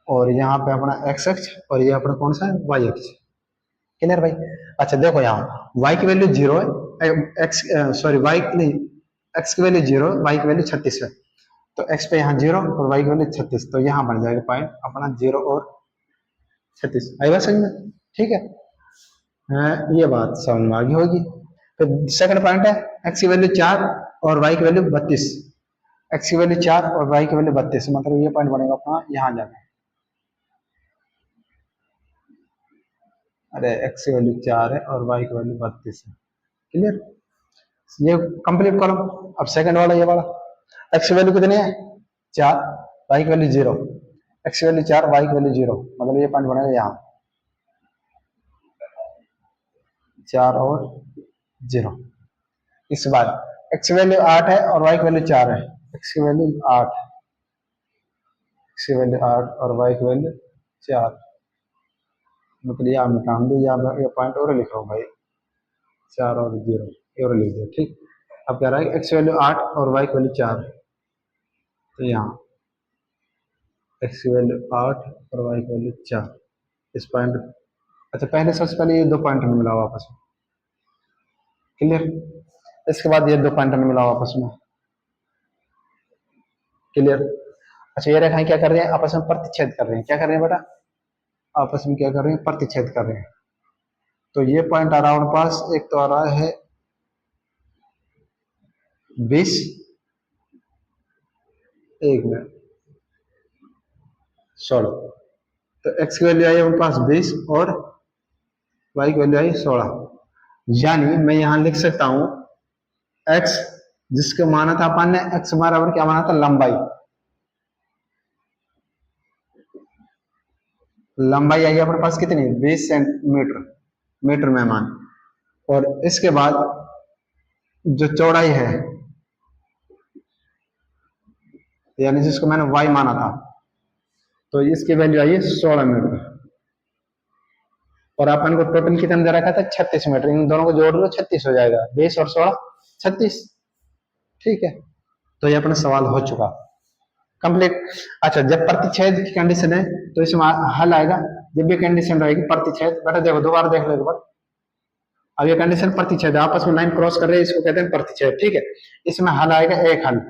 और यहाँ पे अपना एक्स अक्ष और ये अपना कौन सा है, वाई अक्ष। क्लियर भाई। अच्छा देखो, यहाँ y की वैल्यू 0 है, एक्स सॉरी y नहीं, x की वैल्यू 0, y की वैल्यू 36 है। तो x पे यहाँ 0 और y की वैल्यू 36, तो यहाँ बन जाएगा पॉइंट अपना 0 और 36। आई बात समझ में, ठीक है। ये बात समझ में आ गई होगी। फिर सेकंड पॉइंट है, x की वैल्यू 4 और y की वैल्यू 32। x की वैल्यू 4 और y की वैल्यू 32, मतलब ये पॉइंट बनेगा अपना यहाँ जाकर। अरे x की वैल्यू 4 है और y की वैल्यू 32 है। क्लियर, ये कंप्लीट करो। अब सेकंड वाला, ये वाला x की वैल्यू कितनी है, 4, y की वैल्यू 0। x की वैल्यू 4, y की वैल्यू 0, मतलब ये पॉइंट बनेगा यहाँ 4 और 0। इस बार x की वैल्यू 8 है और y की वैल्यू 4 है। x की वैल्यू 8, x की वैल्यू 8 और y की वैल्यू 4, मतलब यहाँ मिटा दो, यहाँ ये पॉइंट और लिख रहा हूँ भाई, 4 और 0 और लिख दो, ठीक। अब कह रहा है x की वैल्यू 8 और y की वैल्यू 4, तो यहाँ x की वैल्यू 8 और y की वैल्यू 4, इस पॉइंट। अच्छा, पहले सबसे पहले ये दो पॉइंट में मिला आपस में। क्लियर, इसके बाद ये दो पॉइंट में मिला आपस में। क्लियर। अच्छा, ये रेखाएं क्या कर रहे हैं, आपस में प्रतिच्छेद कर रहे हैं। क्या कर रहे हैं बेटा, आपस में क्या कर रहे हैं, प्रतिच्छेद कर रहे हैं। तो ये पॉइंट आ रहा है हमारे पास, एक तो आ रहा है 20, एक में 16। तो x की वैल्यू आई हमारे पास 20 और y की वैल्यू आई 16। यानी मैं यहां लिख सकता हूं x, जिसको माना था अपन ने, x बराबर क्या माना था, लंबाई। लंबाई आई अपने पास कितनी, 20 सेंटीमीटर, मीटर में मान। और इसके बाद जो चौड़ाई है, यानी जिसको मैंने y माना था, तो इसकी वैल्यू आई है 16 मीटर। और अपन को टोटल कितना दे रखा था, 36 मीटर। इन दोनों को जोड़ लो, 36 हो जाएगा, 20 और 16 36। ठीक है, तो ये अपना सवाल हो चुका कंप्लीट। अच्छा, जब प्रतिच्छेद की कंडीशन है तो इसमें हल आएगा। जब ये कंडीशन रहेगी प्रतिच्छेद, बेटा देखो दोबारा देख लो एक बार। अब ये कंडीशन प्रतिच्छेद, आपस में लाइन क्रॉस कर रहे हैं, इसको कहते हैं प्रतिच्छेद, ठीक है। इसमें हल आएगा एक हल,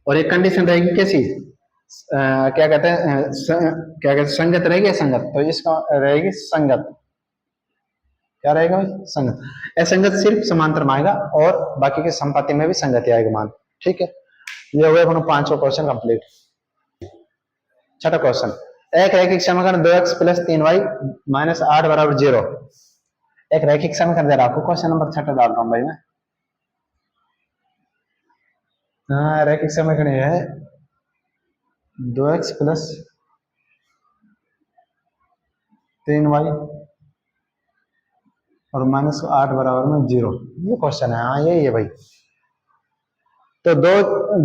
और एक कंडीशन रहेगी कैसी, क्या कहते हैं, क्या कहते हैं, संगत रहेगी, संगत। तो इसका रहेगी संगत। क्या रहेगा भाई, संगत। असंगत सिर्फ समांतर में आएगा और बाकी के संपाति में भी संगति आएगा मान, ठीक है। ये हो गया अपना पांचवा क्वेश्चन कंप्लीट। छठा क्वेश्चन, एक रैखिक समीकरण 2x प्लस 3y माइनस 8 बराबर 0। एक रैखिक समीकरण दे रहा आपको, क्वेश्चन नंबर 6 डाल रहा हूं भाई मैं। हाँ, रैखिक समीकरण है 2x प्लस 3y और माइनस 8 बराबर में 0। ये क्वेश्चन है, हाँ यही है भाई। तो दो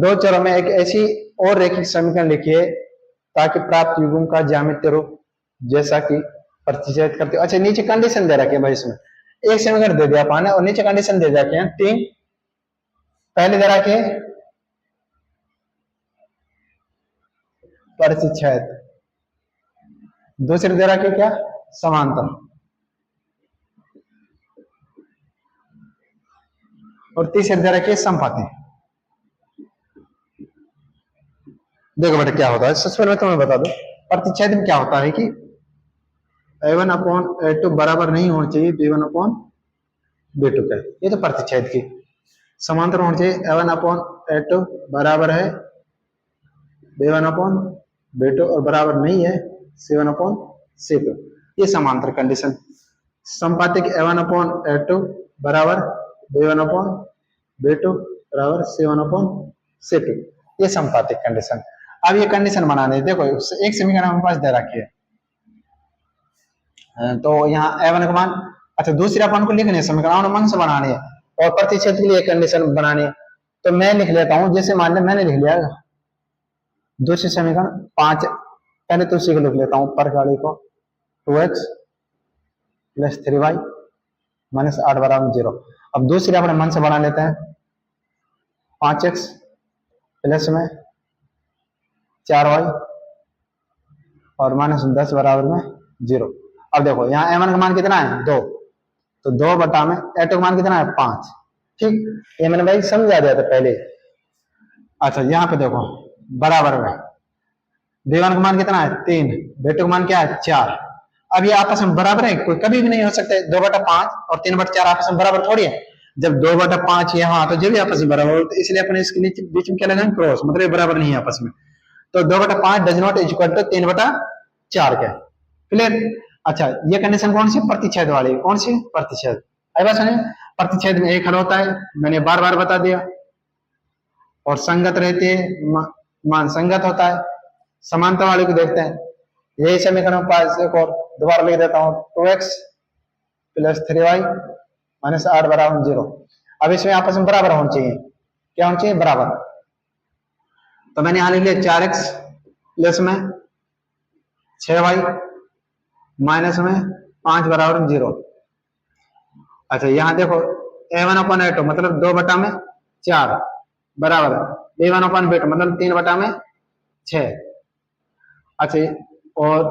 दो चरों में एक ऐसी और रैखिक समीकरण लिखिए ताकि प्राप्त युग्म का ज्यामितीय रूप जैसा कि प्रतिच्छेद करते हो। अच्छा, नीचे कंडीशन दे रखे भाई, इसमें एक समीकरण दे दिया पाने और नीचे कंडीशन दे रखे हैं 3। पहले दे रखे प्रतिच्छेद, दूसरे दे रखे क्या, समांतर, और तीसरे दे रखे संपाति। देखो बेटा क्या होता है, सबसे पहले मैं तुम्हें बता दूं प्रतिच्छेद में क्या होता है कि a1 अपॉन a2 बराबर नहीं होना चाहिए b1 अपॉन B2 का, ये तो प्रतिच्छेद की समांतर होना चाहिए। A1/A2 बराबर है B1/B2 और बराबर नहीं है C1/C2, ये समांतर कंडीशन। संपातिक A1/A2 बराबर B1/B2 बराबर C1/C2, ये संपातिक कंडीशन। अब ये कंडीशन बनाने देखो, एक समीकरण हमारे पास दे रखी है, तो यहाँ A1 का मान, अच्छा दूसरे अपन को लिखने समीकरण मन से बनाने है और प्रतिच्छेद के लिए कंडीशन बनानी है। तो मैं लिख लेता हूं, जैसे मान लिया मैंने लिख लिया दूसरे समीकरण 5, पहले तो उसी को लिख लेता हूं, पर गाड़ी को 2x प्लस 3y माइनस 8 बराबर 0। अब दूसरे अपने मन से बना लेते हैं, 5x प्लस में 4y और माइनस 10 बराबर में 0। अब देखो यहाँ A1 का मान कितना है 2, तो 2 बटा में A2 का मान कितना है 5। ठीक, ये मैंने भाई समझा दिया था पहले। अच्छा यहाँ पे देखो बराबर में B1 का मान कितना है 3, B2 का मान क्या है 4। अब ये आपस में बराबर है, कोई कभी भी नहीं हो सकते। 2/5 और 3/4 आपस में बराबर थोड़ी है। जब 2/5 यहाँ तो जब भी आपस में बराबर हो, तो इसलिए अपने इसके नीचे बीच में क्या लगाएंगे क्रॉस, मतलब ये बराबर नहीं है आपस में। तो 2/5 डज नॉट इक्वल टू 3/4 के, क्लियर। अच्छा ये कंडीशन कौन सी, प्रतिच्छेद वाली, कौन सी प्रतिच्छेद। आई बात सुनिए, प्रतिच्छेद में एक हल होता है, मैंने बार बार बता दिया, और संगत रहती है, मान संगत होता है। समांतर वाले को देखते हैं, यही समीकरण पास एक और दोबारा लिख देता हूं, 2x प्लस 3y माइनस 8 बराबर 0। अब इसमें आपस में बराबर होना चाहिए, क्या होना चाहिए बराबर। तो मैंने यहां लिख लिया 4x प्लस में 6y माइनस में 5 बराबर 0। अच्छा यहां देखो A1/A2 मतलब 2/4 बराबर B1/B2 मतलब 3/6। अच्छा और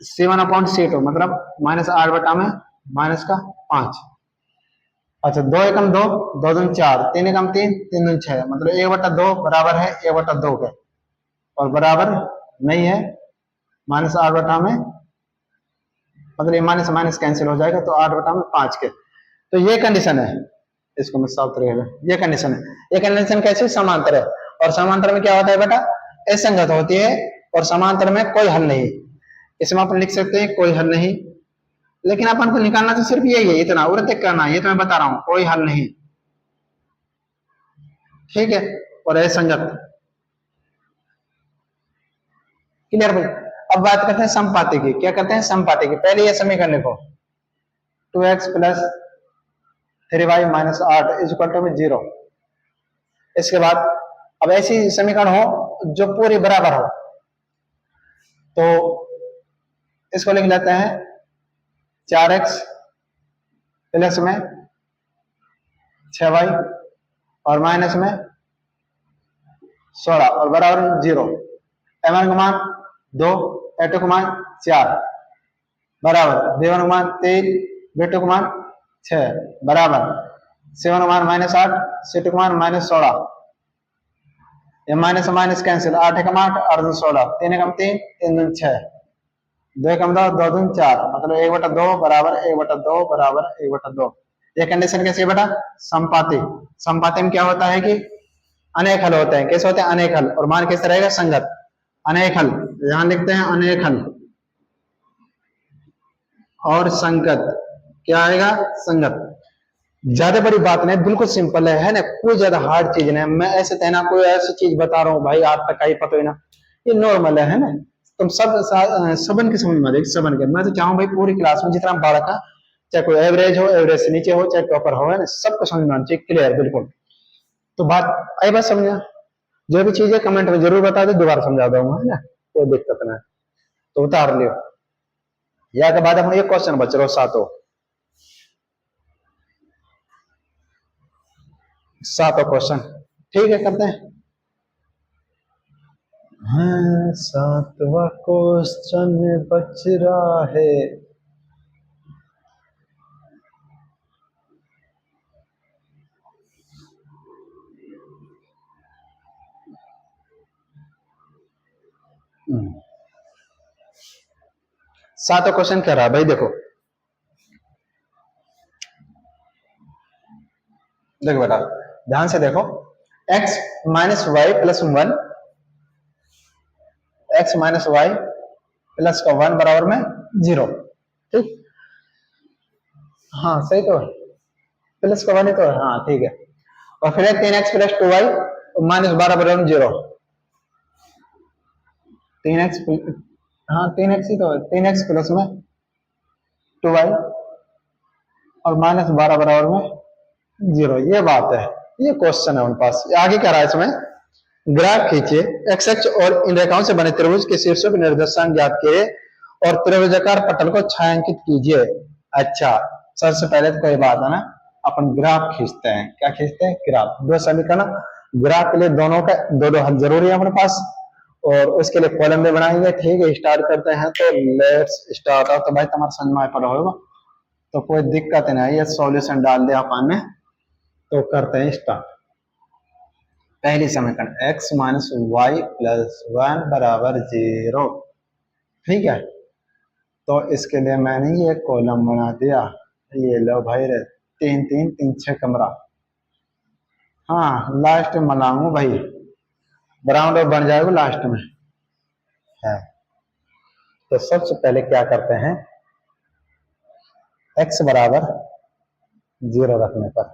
C1/C2 मतलब -8/5। अच्छा 2 एकम 2, 2 दूनी 4, 3 एकम 3, 3 दूनी 6, मतलब 1/2 बराबर है 1/2 के, और बराबर नहीं है -8 में, मतलब ये माइनस माइनस कैंसिल हो जाएगा, तो 8/5 के। तो ये कंडीशन है, इसको मैं साफ रहेगा, ये कंडीशन है। ये कंडीशन कैसे, समांतर है, और समांतर में क्या होता है बेटा, असंगत होती है, और समांतर में कोई हल नहीं। इसमें अपन लिख सकते हैं कोई हल नहीं, लेकिन अपन को निकालना तो सिर्फ यही है, इतना उर्त करना है, ये तो मैं बता रहा हूं, कोई हल नहीं, ठीक है। और असंगत, क्लियर भाई। अब बात करते हैं समपाती की, क्या करते हैं समपाती की। पहले ये समीकरण लिखो, 2x plus 3y minus 8 is equal to 0। इसके बाद अब ऐसी समीकरण हो जो पूरी बराबर हो, तो इसको लिख लेते हैं 4x प्लस में 6y और माइनस में 16 और बराबर 0। M1 का मान 2, A2 का मान 4 बराबर B1 का मान 3, B2 का मान 6 बराबर C1 का मान -8, C2 का मान -16। ये माइनस माइनस कैंसिल, 8 एकम 8, 8 दूनी 16, 3 एकम 3, 3 दूनी 6, 2 एकम 2, 2 दूनी 4, मतलब 1/2 बराबर 1/2 बराबर 1/2। ये कंडीशन कैसी है बेटा, संपाती। संपाती में क्या होता है कि अनेक हल होते हैं, कैसे होते हैं अनेक हल, और मान कैसे रहेगा संगत। अनेक हल यहां लिखते हैं, अनेक हल और संगत, क्या आएगा संगत। ज्यादा बड़ी बात नहीं, बिल्कुल सिंपल है ना, कोई ज्यादा हार्ड चीज नहीं। मैं ऐसे कहना कोई ऐसी चीज बता रहा हूँ भाई आज तक का ही पता ही ना, ये नॉर्मल है ना। तुम सब सबन के समझ में देख, सबन के मैं तो चाहूँ भाई पूरी क्लास में जितना बालक का, चाहे कोई एवरेज हो, एवरेज से नीचे हो, चाहे टॉपर हो, है ना, सबको समझ में आना चाहिए, क्लियर बिल्कुल। तो बात आई, बात समझा। जो भी चीज है कमेंट में जरूर बता दो, दोबारा समझा दूंगा, है ना, कोई दिक्कत नहीं। तो उतार लियो, या के बाद हम एक क्वेश्चन बच रहा सातों, सातों क्वेश्चन, ठीक है करते हैं। हाँ सातवां क्वेश्चन बच रहा है। सातों क्वेश्चन कह रहा है भाई, देखो देखो बेटा, ध्यान से देखो, x minus Y plus one, X minus Y plus का वन बराबर में जीरो। ठीक, हाँ सही तो है, प्लस का वन ही तो है, हाँ ठीक है। और फिर 3x plus two Y minus 12 बराबर में जीरो। 3x, हाँ 3x ही तो है, 3x प्लस में टू वाई और माइनस 12 बराबर में जीरो। ये बात है, ये क्वेश्चन है उनके पास। आगे क्या रहा है इसमें, ग्राफ खींचिए, एक्स अक्ष और इन रेखाओं से बने त्रिभुज के शीर्षों के निर्देशांक ज्ञात किए और त्रिभुजाकार पटल को छायांकित कीजिए। अच्छा, सबसे पहले तो कोई बात है ना, अपन ग्राफ खींचते हैं। क्या खींचते हैं, ग्राफ। दो समीकरण, ग्राफ के लिए दोनों का दो दो हल जरूरी है अपने पास, और उसके लिए कॉलम में बनाएंगे। ठीक है, स्टार्ट करते हैं। तो लेट्स स्टार्ट। तो भाई तुम्हारा समझ में पड़ा होगा, तो कोई दिक्कत नहीं है, सॉल्यूशन डाल दिया अपन ने। तो करते हैं स्टार्ट। पहली समीकरण, x minus Y plus one बराबर जीरो। ठीक है, तो इसके लिए मैंने ये कॉलम बना दिया। ये लो भाई रे, 3 3 3 6 कमरा। हाँ लास्ट में मनाऊंगा भाई, ब्राउन और बन जाएगा लास्ट में है। तो सबसे पहले क्या करते हैं, x बराबर जीरो रखने पर,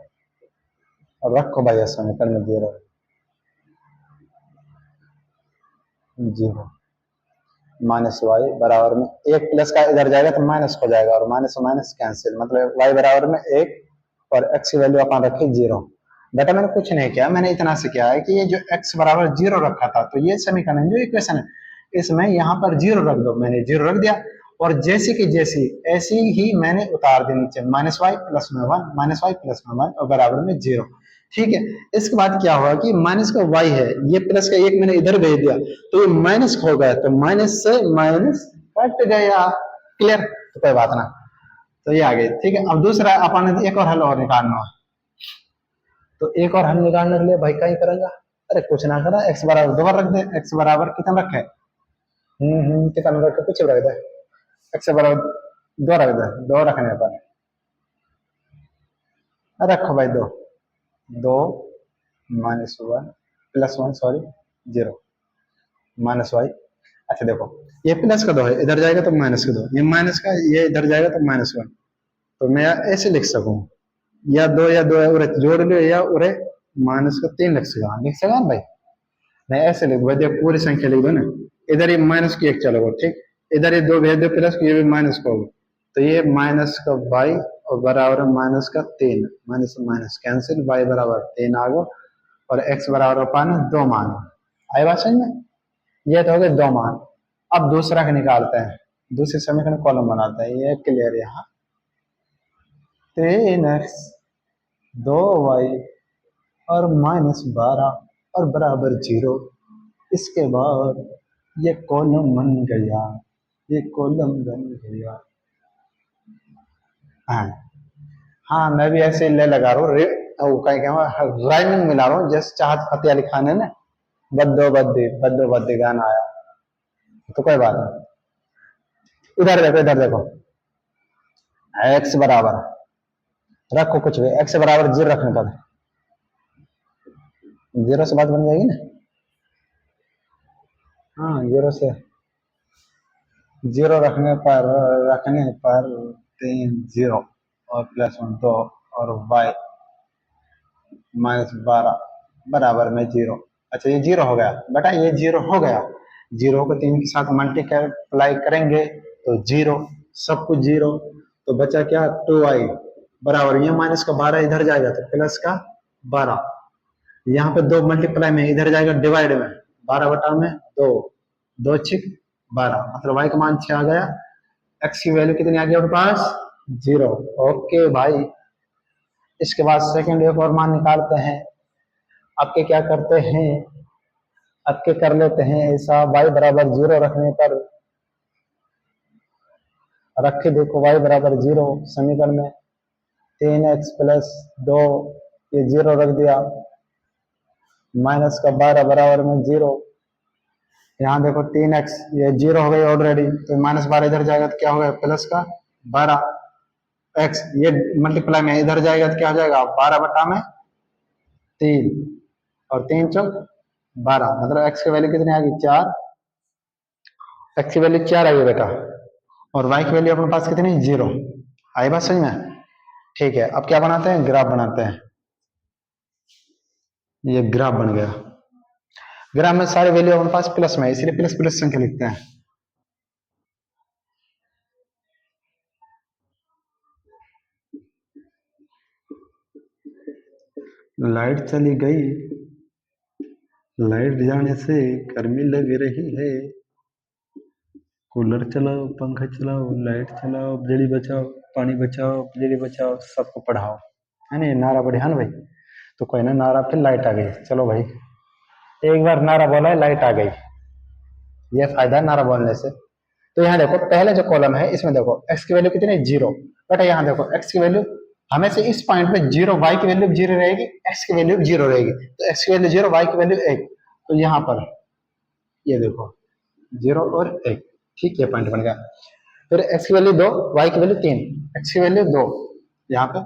और रखो भाई समीकरण में जीरो, जीरो माइनस वाई बराबर में एक, प्लस का इधर जाएगा तो माइनस हो जाएगा, और माइनस माइनस कैंसिल, मतलब वाई बराबर में एक और एक्स की वैल्यू अपन रखी जीरो। बेटा मैंने कुछ नहीं किया, मैंने इतना से किया है कि ये जो एक्स बराबर जीरो रखा था, तो ये समीकरण जो इक्वेशन है इसमें यहाँ पर जीरो रख दो। मैंने जीरो रख दिया, और जैसी की जैसी ऐसी ही मैंने उतार दी नीचे, माइनस वाई प्लस में वन, माइनस वाई प्लस में वन और बराबर में जीरो। ठीक है, इसके बाद क्या हुआ कि माइनस का वाई है, ये प्लस का एक मैंने इधर भेज दिया, तो ये माइनस हो गया, तो माइनस से माइनस कट गया। क्लियर, तो कोई बात ना, तो ये आ गई। ठीक है, अब दूसरा अपन एक और हल और निकालना है। तो एक और हल निकालने के लिए भाई क्या ही करेंगे, अरे कुछ ना करा, एक्स बराबर दो बार रख दे। एक्स बराबर कितना रखे, कितना रखे, कुछ रख दे। एक्स बराबर दो रख दे, दो रखने पर रखो भाई दो, दो minus one plus one, sorry zero minus Y. अच्छा देखो, ये प्लस का दो है, इधर जाएगा तो माइनस का दो, ये माइनस का, ये इधर जाएगा तो माइनस वन। तो मैं ऐसे लिख सकूं, या दो है उरे जोड़ लो, या उरे माइनस का तीन लिख सका भाई। नहीं ऐसे लिख भाई, देखो पूरी संख्या लिख दो ना, इधर ये माइनस की एक चलो, ठीक, इधर ये दो भेज दो प्लस, ये भी माइनस का होगा, तो ये माइनस का वाई और बराबर माइनस का तीन, माइनस माइनस कैंसिल, वाई बराबर तीन आ गो, और एक्स बराबर पाना दो मान। आई बात समझ में, ये तो हो गए दो मान। अब दूसरा का निकालते हैं, दूसरे समीकरण कॉलम बनाते हैं। ये क्लियर, यहाँ 3x दो वाई और माइनस 12 और बराबर जीरो। इसके बाद ये कॉलम बन गया, ये कॉलम बन गया। हाँ हाँ, मैं भी ऐसे ले लगा रहा हूँ, राइमिंग मिला रहा हूँ, जैसे चाहत फतेह अली खान है ना, बद्दो बद्दी बद्दो बद्दी गाना आया, तो कोई बात नहीं। इधर देखो, एक्स बराबर रखो कुछ भी, एक्स बराबर जीरो रखने पर जीरो से बात बन जाएगी ना। हाँ जीरो से, जीरो रखने पर तीन जीरो और प्लस वन दो, और वाई माइनस 12 बराबर में जीरो। अच्छा ये जीरो हो गया बेटा, ये जीरो हो गया, जीरो को तीन के साथ मल्टीप्लाई करेंगे तो जीरो, सब कुछ जीरो, तो बचा क्या, टू आई बराबर, ये माइनस का 12 इधर जाएगा तो प्लस का 12, यहाँ पे दो मल्टीप्लाई में इधर जाएगा डिवाइड में, 12 बटा में दो, दो छिक 12, मतलब वाई का मान 6 आ गया। एक्स की वैल्यू कितनी आ गई अपने पास, जीरो। ओके भाई, इसके बाद सेकंड एक और मान निकालते हैं। आपके क्या करते हैं, आपके कर लेते हैं ऐसा, y बराबर जीरो रखने पर रखे, देखो y बराबर जीरो समीकरण में 3x प्लस दो, ये जीरो रख दिया, माइनस का 12 बराबर में जीरो। यहाँ देखो 3x, ये जीरो हो गई ऑलरेडी, तो माइनस 12 इधर जाएगा तो क्या हो गया, प्लस का 12 x, ये मल्टीप्लाई में इधर जाएगा तो क्या हो जाएगा, 12 बटा में 3 और 3 चौक 12, मतलब x की वैल्यू कितनी आ गई 4, x की वैल्यू 4 आई है बेटा, और y की वैल्यू अपने पास कितनी 0 आई। बात समझ में? ठीक है, अब क्या बनाते हैं, ग्राफ बनाते हैं। ये ग्राफ बन गया। ग्राफ में सारे वैल्यू अपने पास प्लस में है, इसलिए प्लस प्लस संख्या लिखते हैं। लाइट चली गई, लाइट जाने से गर्मी लग रही है, कूलर चलाओ, पंखा चलाओ, लाइट चलाओ, बिजली बचाओ, पानी बचाओ, बिजली बचाओ, सबको पढ़ाओ, है ना? नारा बढ़िया ना भाई। तो कोई ना, नारा फिर लाइट आ गई। चलो भाई, एक बार नारा बोला है, लाइट आ गई, ये फायदा है नारा बोलने से। तो यहाँ देखो, पहले जो कॉलम है इसमें देखो x की वैल्यू कितनी है 0, बेटा यहाँ देखो x की वैल्यू हमेशा इस पॉइंट पे 0, y की वैल्यू 0 रहेगी, x की वैल्यू 0 रहेगी। तो x की वैल्यू 0, y की वैल्यू 1, तो यहाँ पर ये देखो 0 और 1, ठीक है, पॉइंट बन गया। फिर x की वैल्यू 2, y की वैल्यू 3, x की वैल्यू 2 यहाँ पे,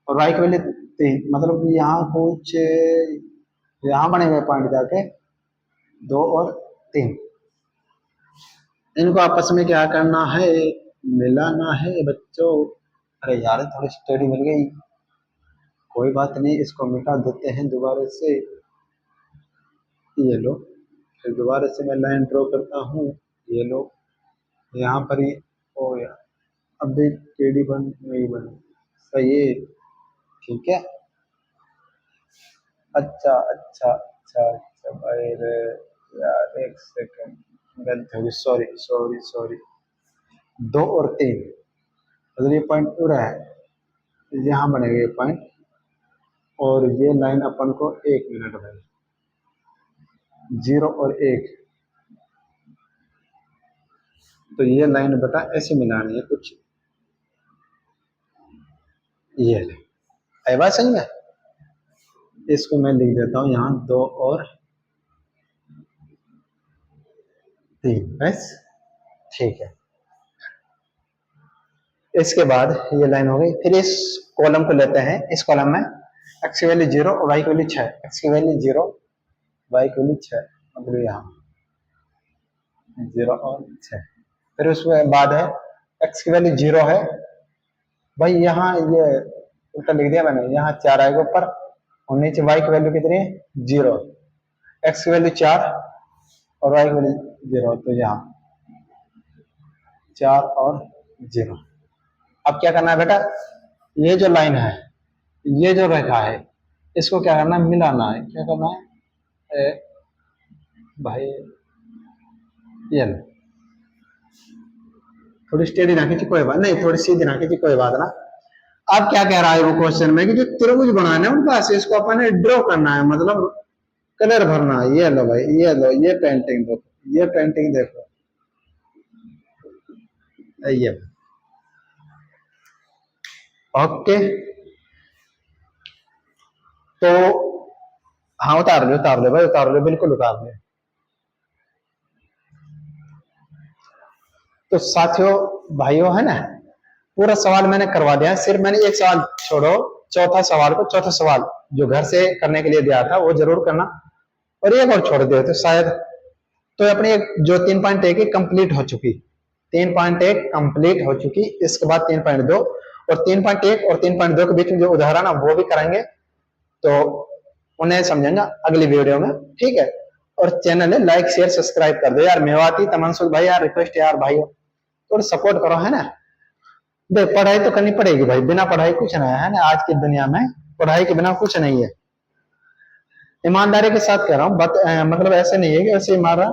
और y की वैल्यू 3, मतलब यहाँ कुछ यहाँ बने हुए पॉइंट जाके 2 और 3, इनको आपस में क्या करना है, मिलाना है बच्चों। अरे यार थोड़ी स्टडी मिल गई, कोई बात नहीं, इसको मिटा देते हैं दोबारा से। ये लो, फिर दोबारा से मैं लाइन ड्रॉ करता हूँ। ये लो, यहाँ पर ही हो गया, अब भी टेढ़ी बन नहीं बनी, सही है, ठीक है। अच्छा अच्छा अच्छा अच्छा भाई रे, यार एक सेकंड, गलती होगी, सॉरी सॉरी सॉरी। 2 और 3, मतलब ये पॉइंट पूरा है, यहाँ बनेगा ये पॉइंट, और ये लाइन अपन को 1 मिनट भाई, 0 और 1, तो ये लाइन बेटा ऐसे मिलानी है कुछ, ये है बात सही में। इसको मैं लिख देता हूँ यहाँ 2 और 3, बस ठीक है। इसके बाद ये लाइन हो गई, फिर इस कॉलम को लेते हैं। इस कॉलम में x की वैल्यू 0 और y की वैल्यू 6, x की वैल्यू 0, y की वैल्यू 6, मतलब यहाँ 0 और 6। फिर उसके बाद है x की वैल्यू 0 है भाई, यहाँ ये उल्टा लिख दिया मैंने, यहाँ 4 आएगा ऊपर, और नीचे y की वैल्यू कितनी है 0, x की वैल्यू 4 और y की वैल्यू 0, तो यहाँ 4 और 0। अब क्या करना है बेटा, ये जो लाइन है, ये जो रेखा है, इसको क्या करना है, मिलाना है। क्या करना है भाई, ये थोड़ी स्टेडी ना खींची कोई बात नहीं, थोड़ी सीधी ना खींची कोई बात ना। अब क्या कह रहा है वो क्वेश्चन में कि जो त्रिभुज बनाना है उनका से इसको अपन ने ड्रॉ करना है, मतलब कलर भरना है। ये लो भाई, ये लो, ये पेंटिंग देखो, ये पेंटिंग देखो, ये ओके। तो हाँ, उतार ले भाई, उतार ले, बिल्कुल उतार ले। तो साथियों, भाइयों, है ना, पूरा सवाल मैंने करवा दिया, सिर्फ मैंने एक सवाल छोड़ो, चौथा सवाल जो घर से करने के लिए दिया था वो जरूर करना, और एक और छोड़ दिया तो शायद, तो अपनी एक जो 3.1 कंप्लीट हो चुकी, 3.1 कंप्लीट हो चुकी। इसके बाद 3.2, और 3.1 और 3.2 के बीच में जो उदाहरण है वो भी करेंगे, तो उन्हें समझेंगे अगली वीडियो में, ठीक है। और चैनल है लाइक शेयर सब्सक्राइब कर दो यार, मेवाती तमंसुल भाई, यार रिक्वेस्ट यार भाई, थोड़ा सपोर्ट करो, है ना। देख, पढ़ाई तो करनी पड़ेगी भाई, बिना पढ़ाई कुछ नहीं है ना, आज की दुनिया में पढ़ाई के बिना कुछ नहीं है। ईमानदारी के साथ कह रहा हूँ, मतलब ऐसे नहीं है कि ऐसे ही मारा।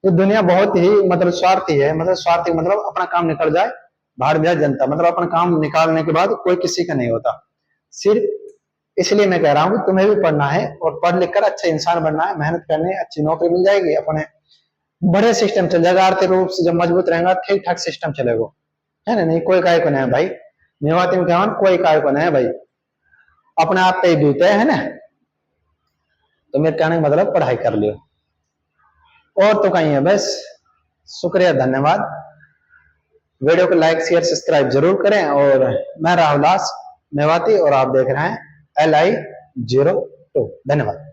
ये दुनिया बहुत ही मतलब स्वार्थी है, मतलब स्वार्थी मतलब अपना काम निकल जाए, बाहर जाए जनता, मतलब अपना काम निकालने के बाद कोई किसी का नहीं होता। सिर्फ इसलिए मैं कह रहा हूँ कि तुम्हें भी पढ़ना है, और पढ़ लिख कर अच्छा इंसान बनना है, मेहनत करनी है, अच्छी नौकरी मिल जाएगी, अपने बड़े सिस्टम चल जाएगा, आर्थिक रूप से जब मजबूत रहेगा, ठीक ठाक सिस्टम चलेगा, है ना। नहीं कोई काय को नहीं है भाई, मेवाती में क्या, कोई काय को नहीं है भाई, अपने आप पे ही बीते, है ना। तो मेरे कहने का मतलब पढ़ाई कर लियो, और तो कहीं है बस। शुक्रिया, धन्यवाद। वीडियो को लाइक शेयर सब्सक्राइब जरूर करें, और मैं राहुल दास मेवाती, और आप देख रहे हैं LI 0 तो धन्यवाद।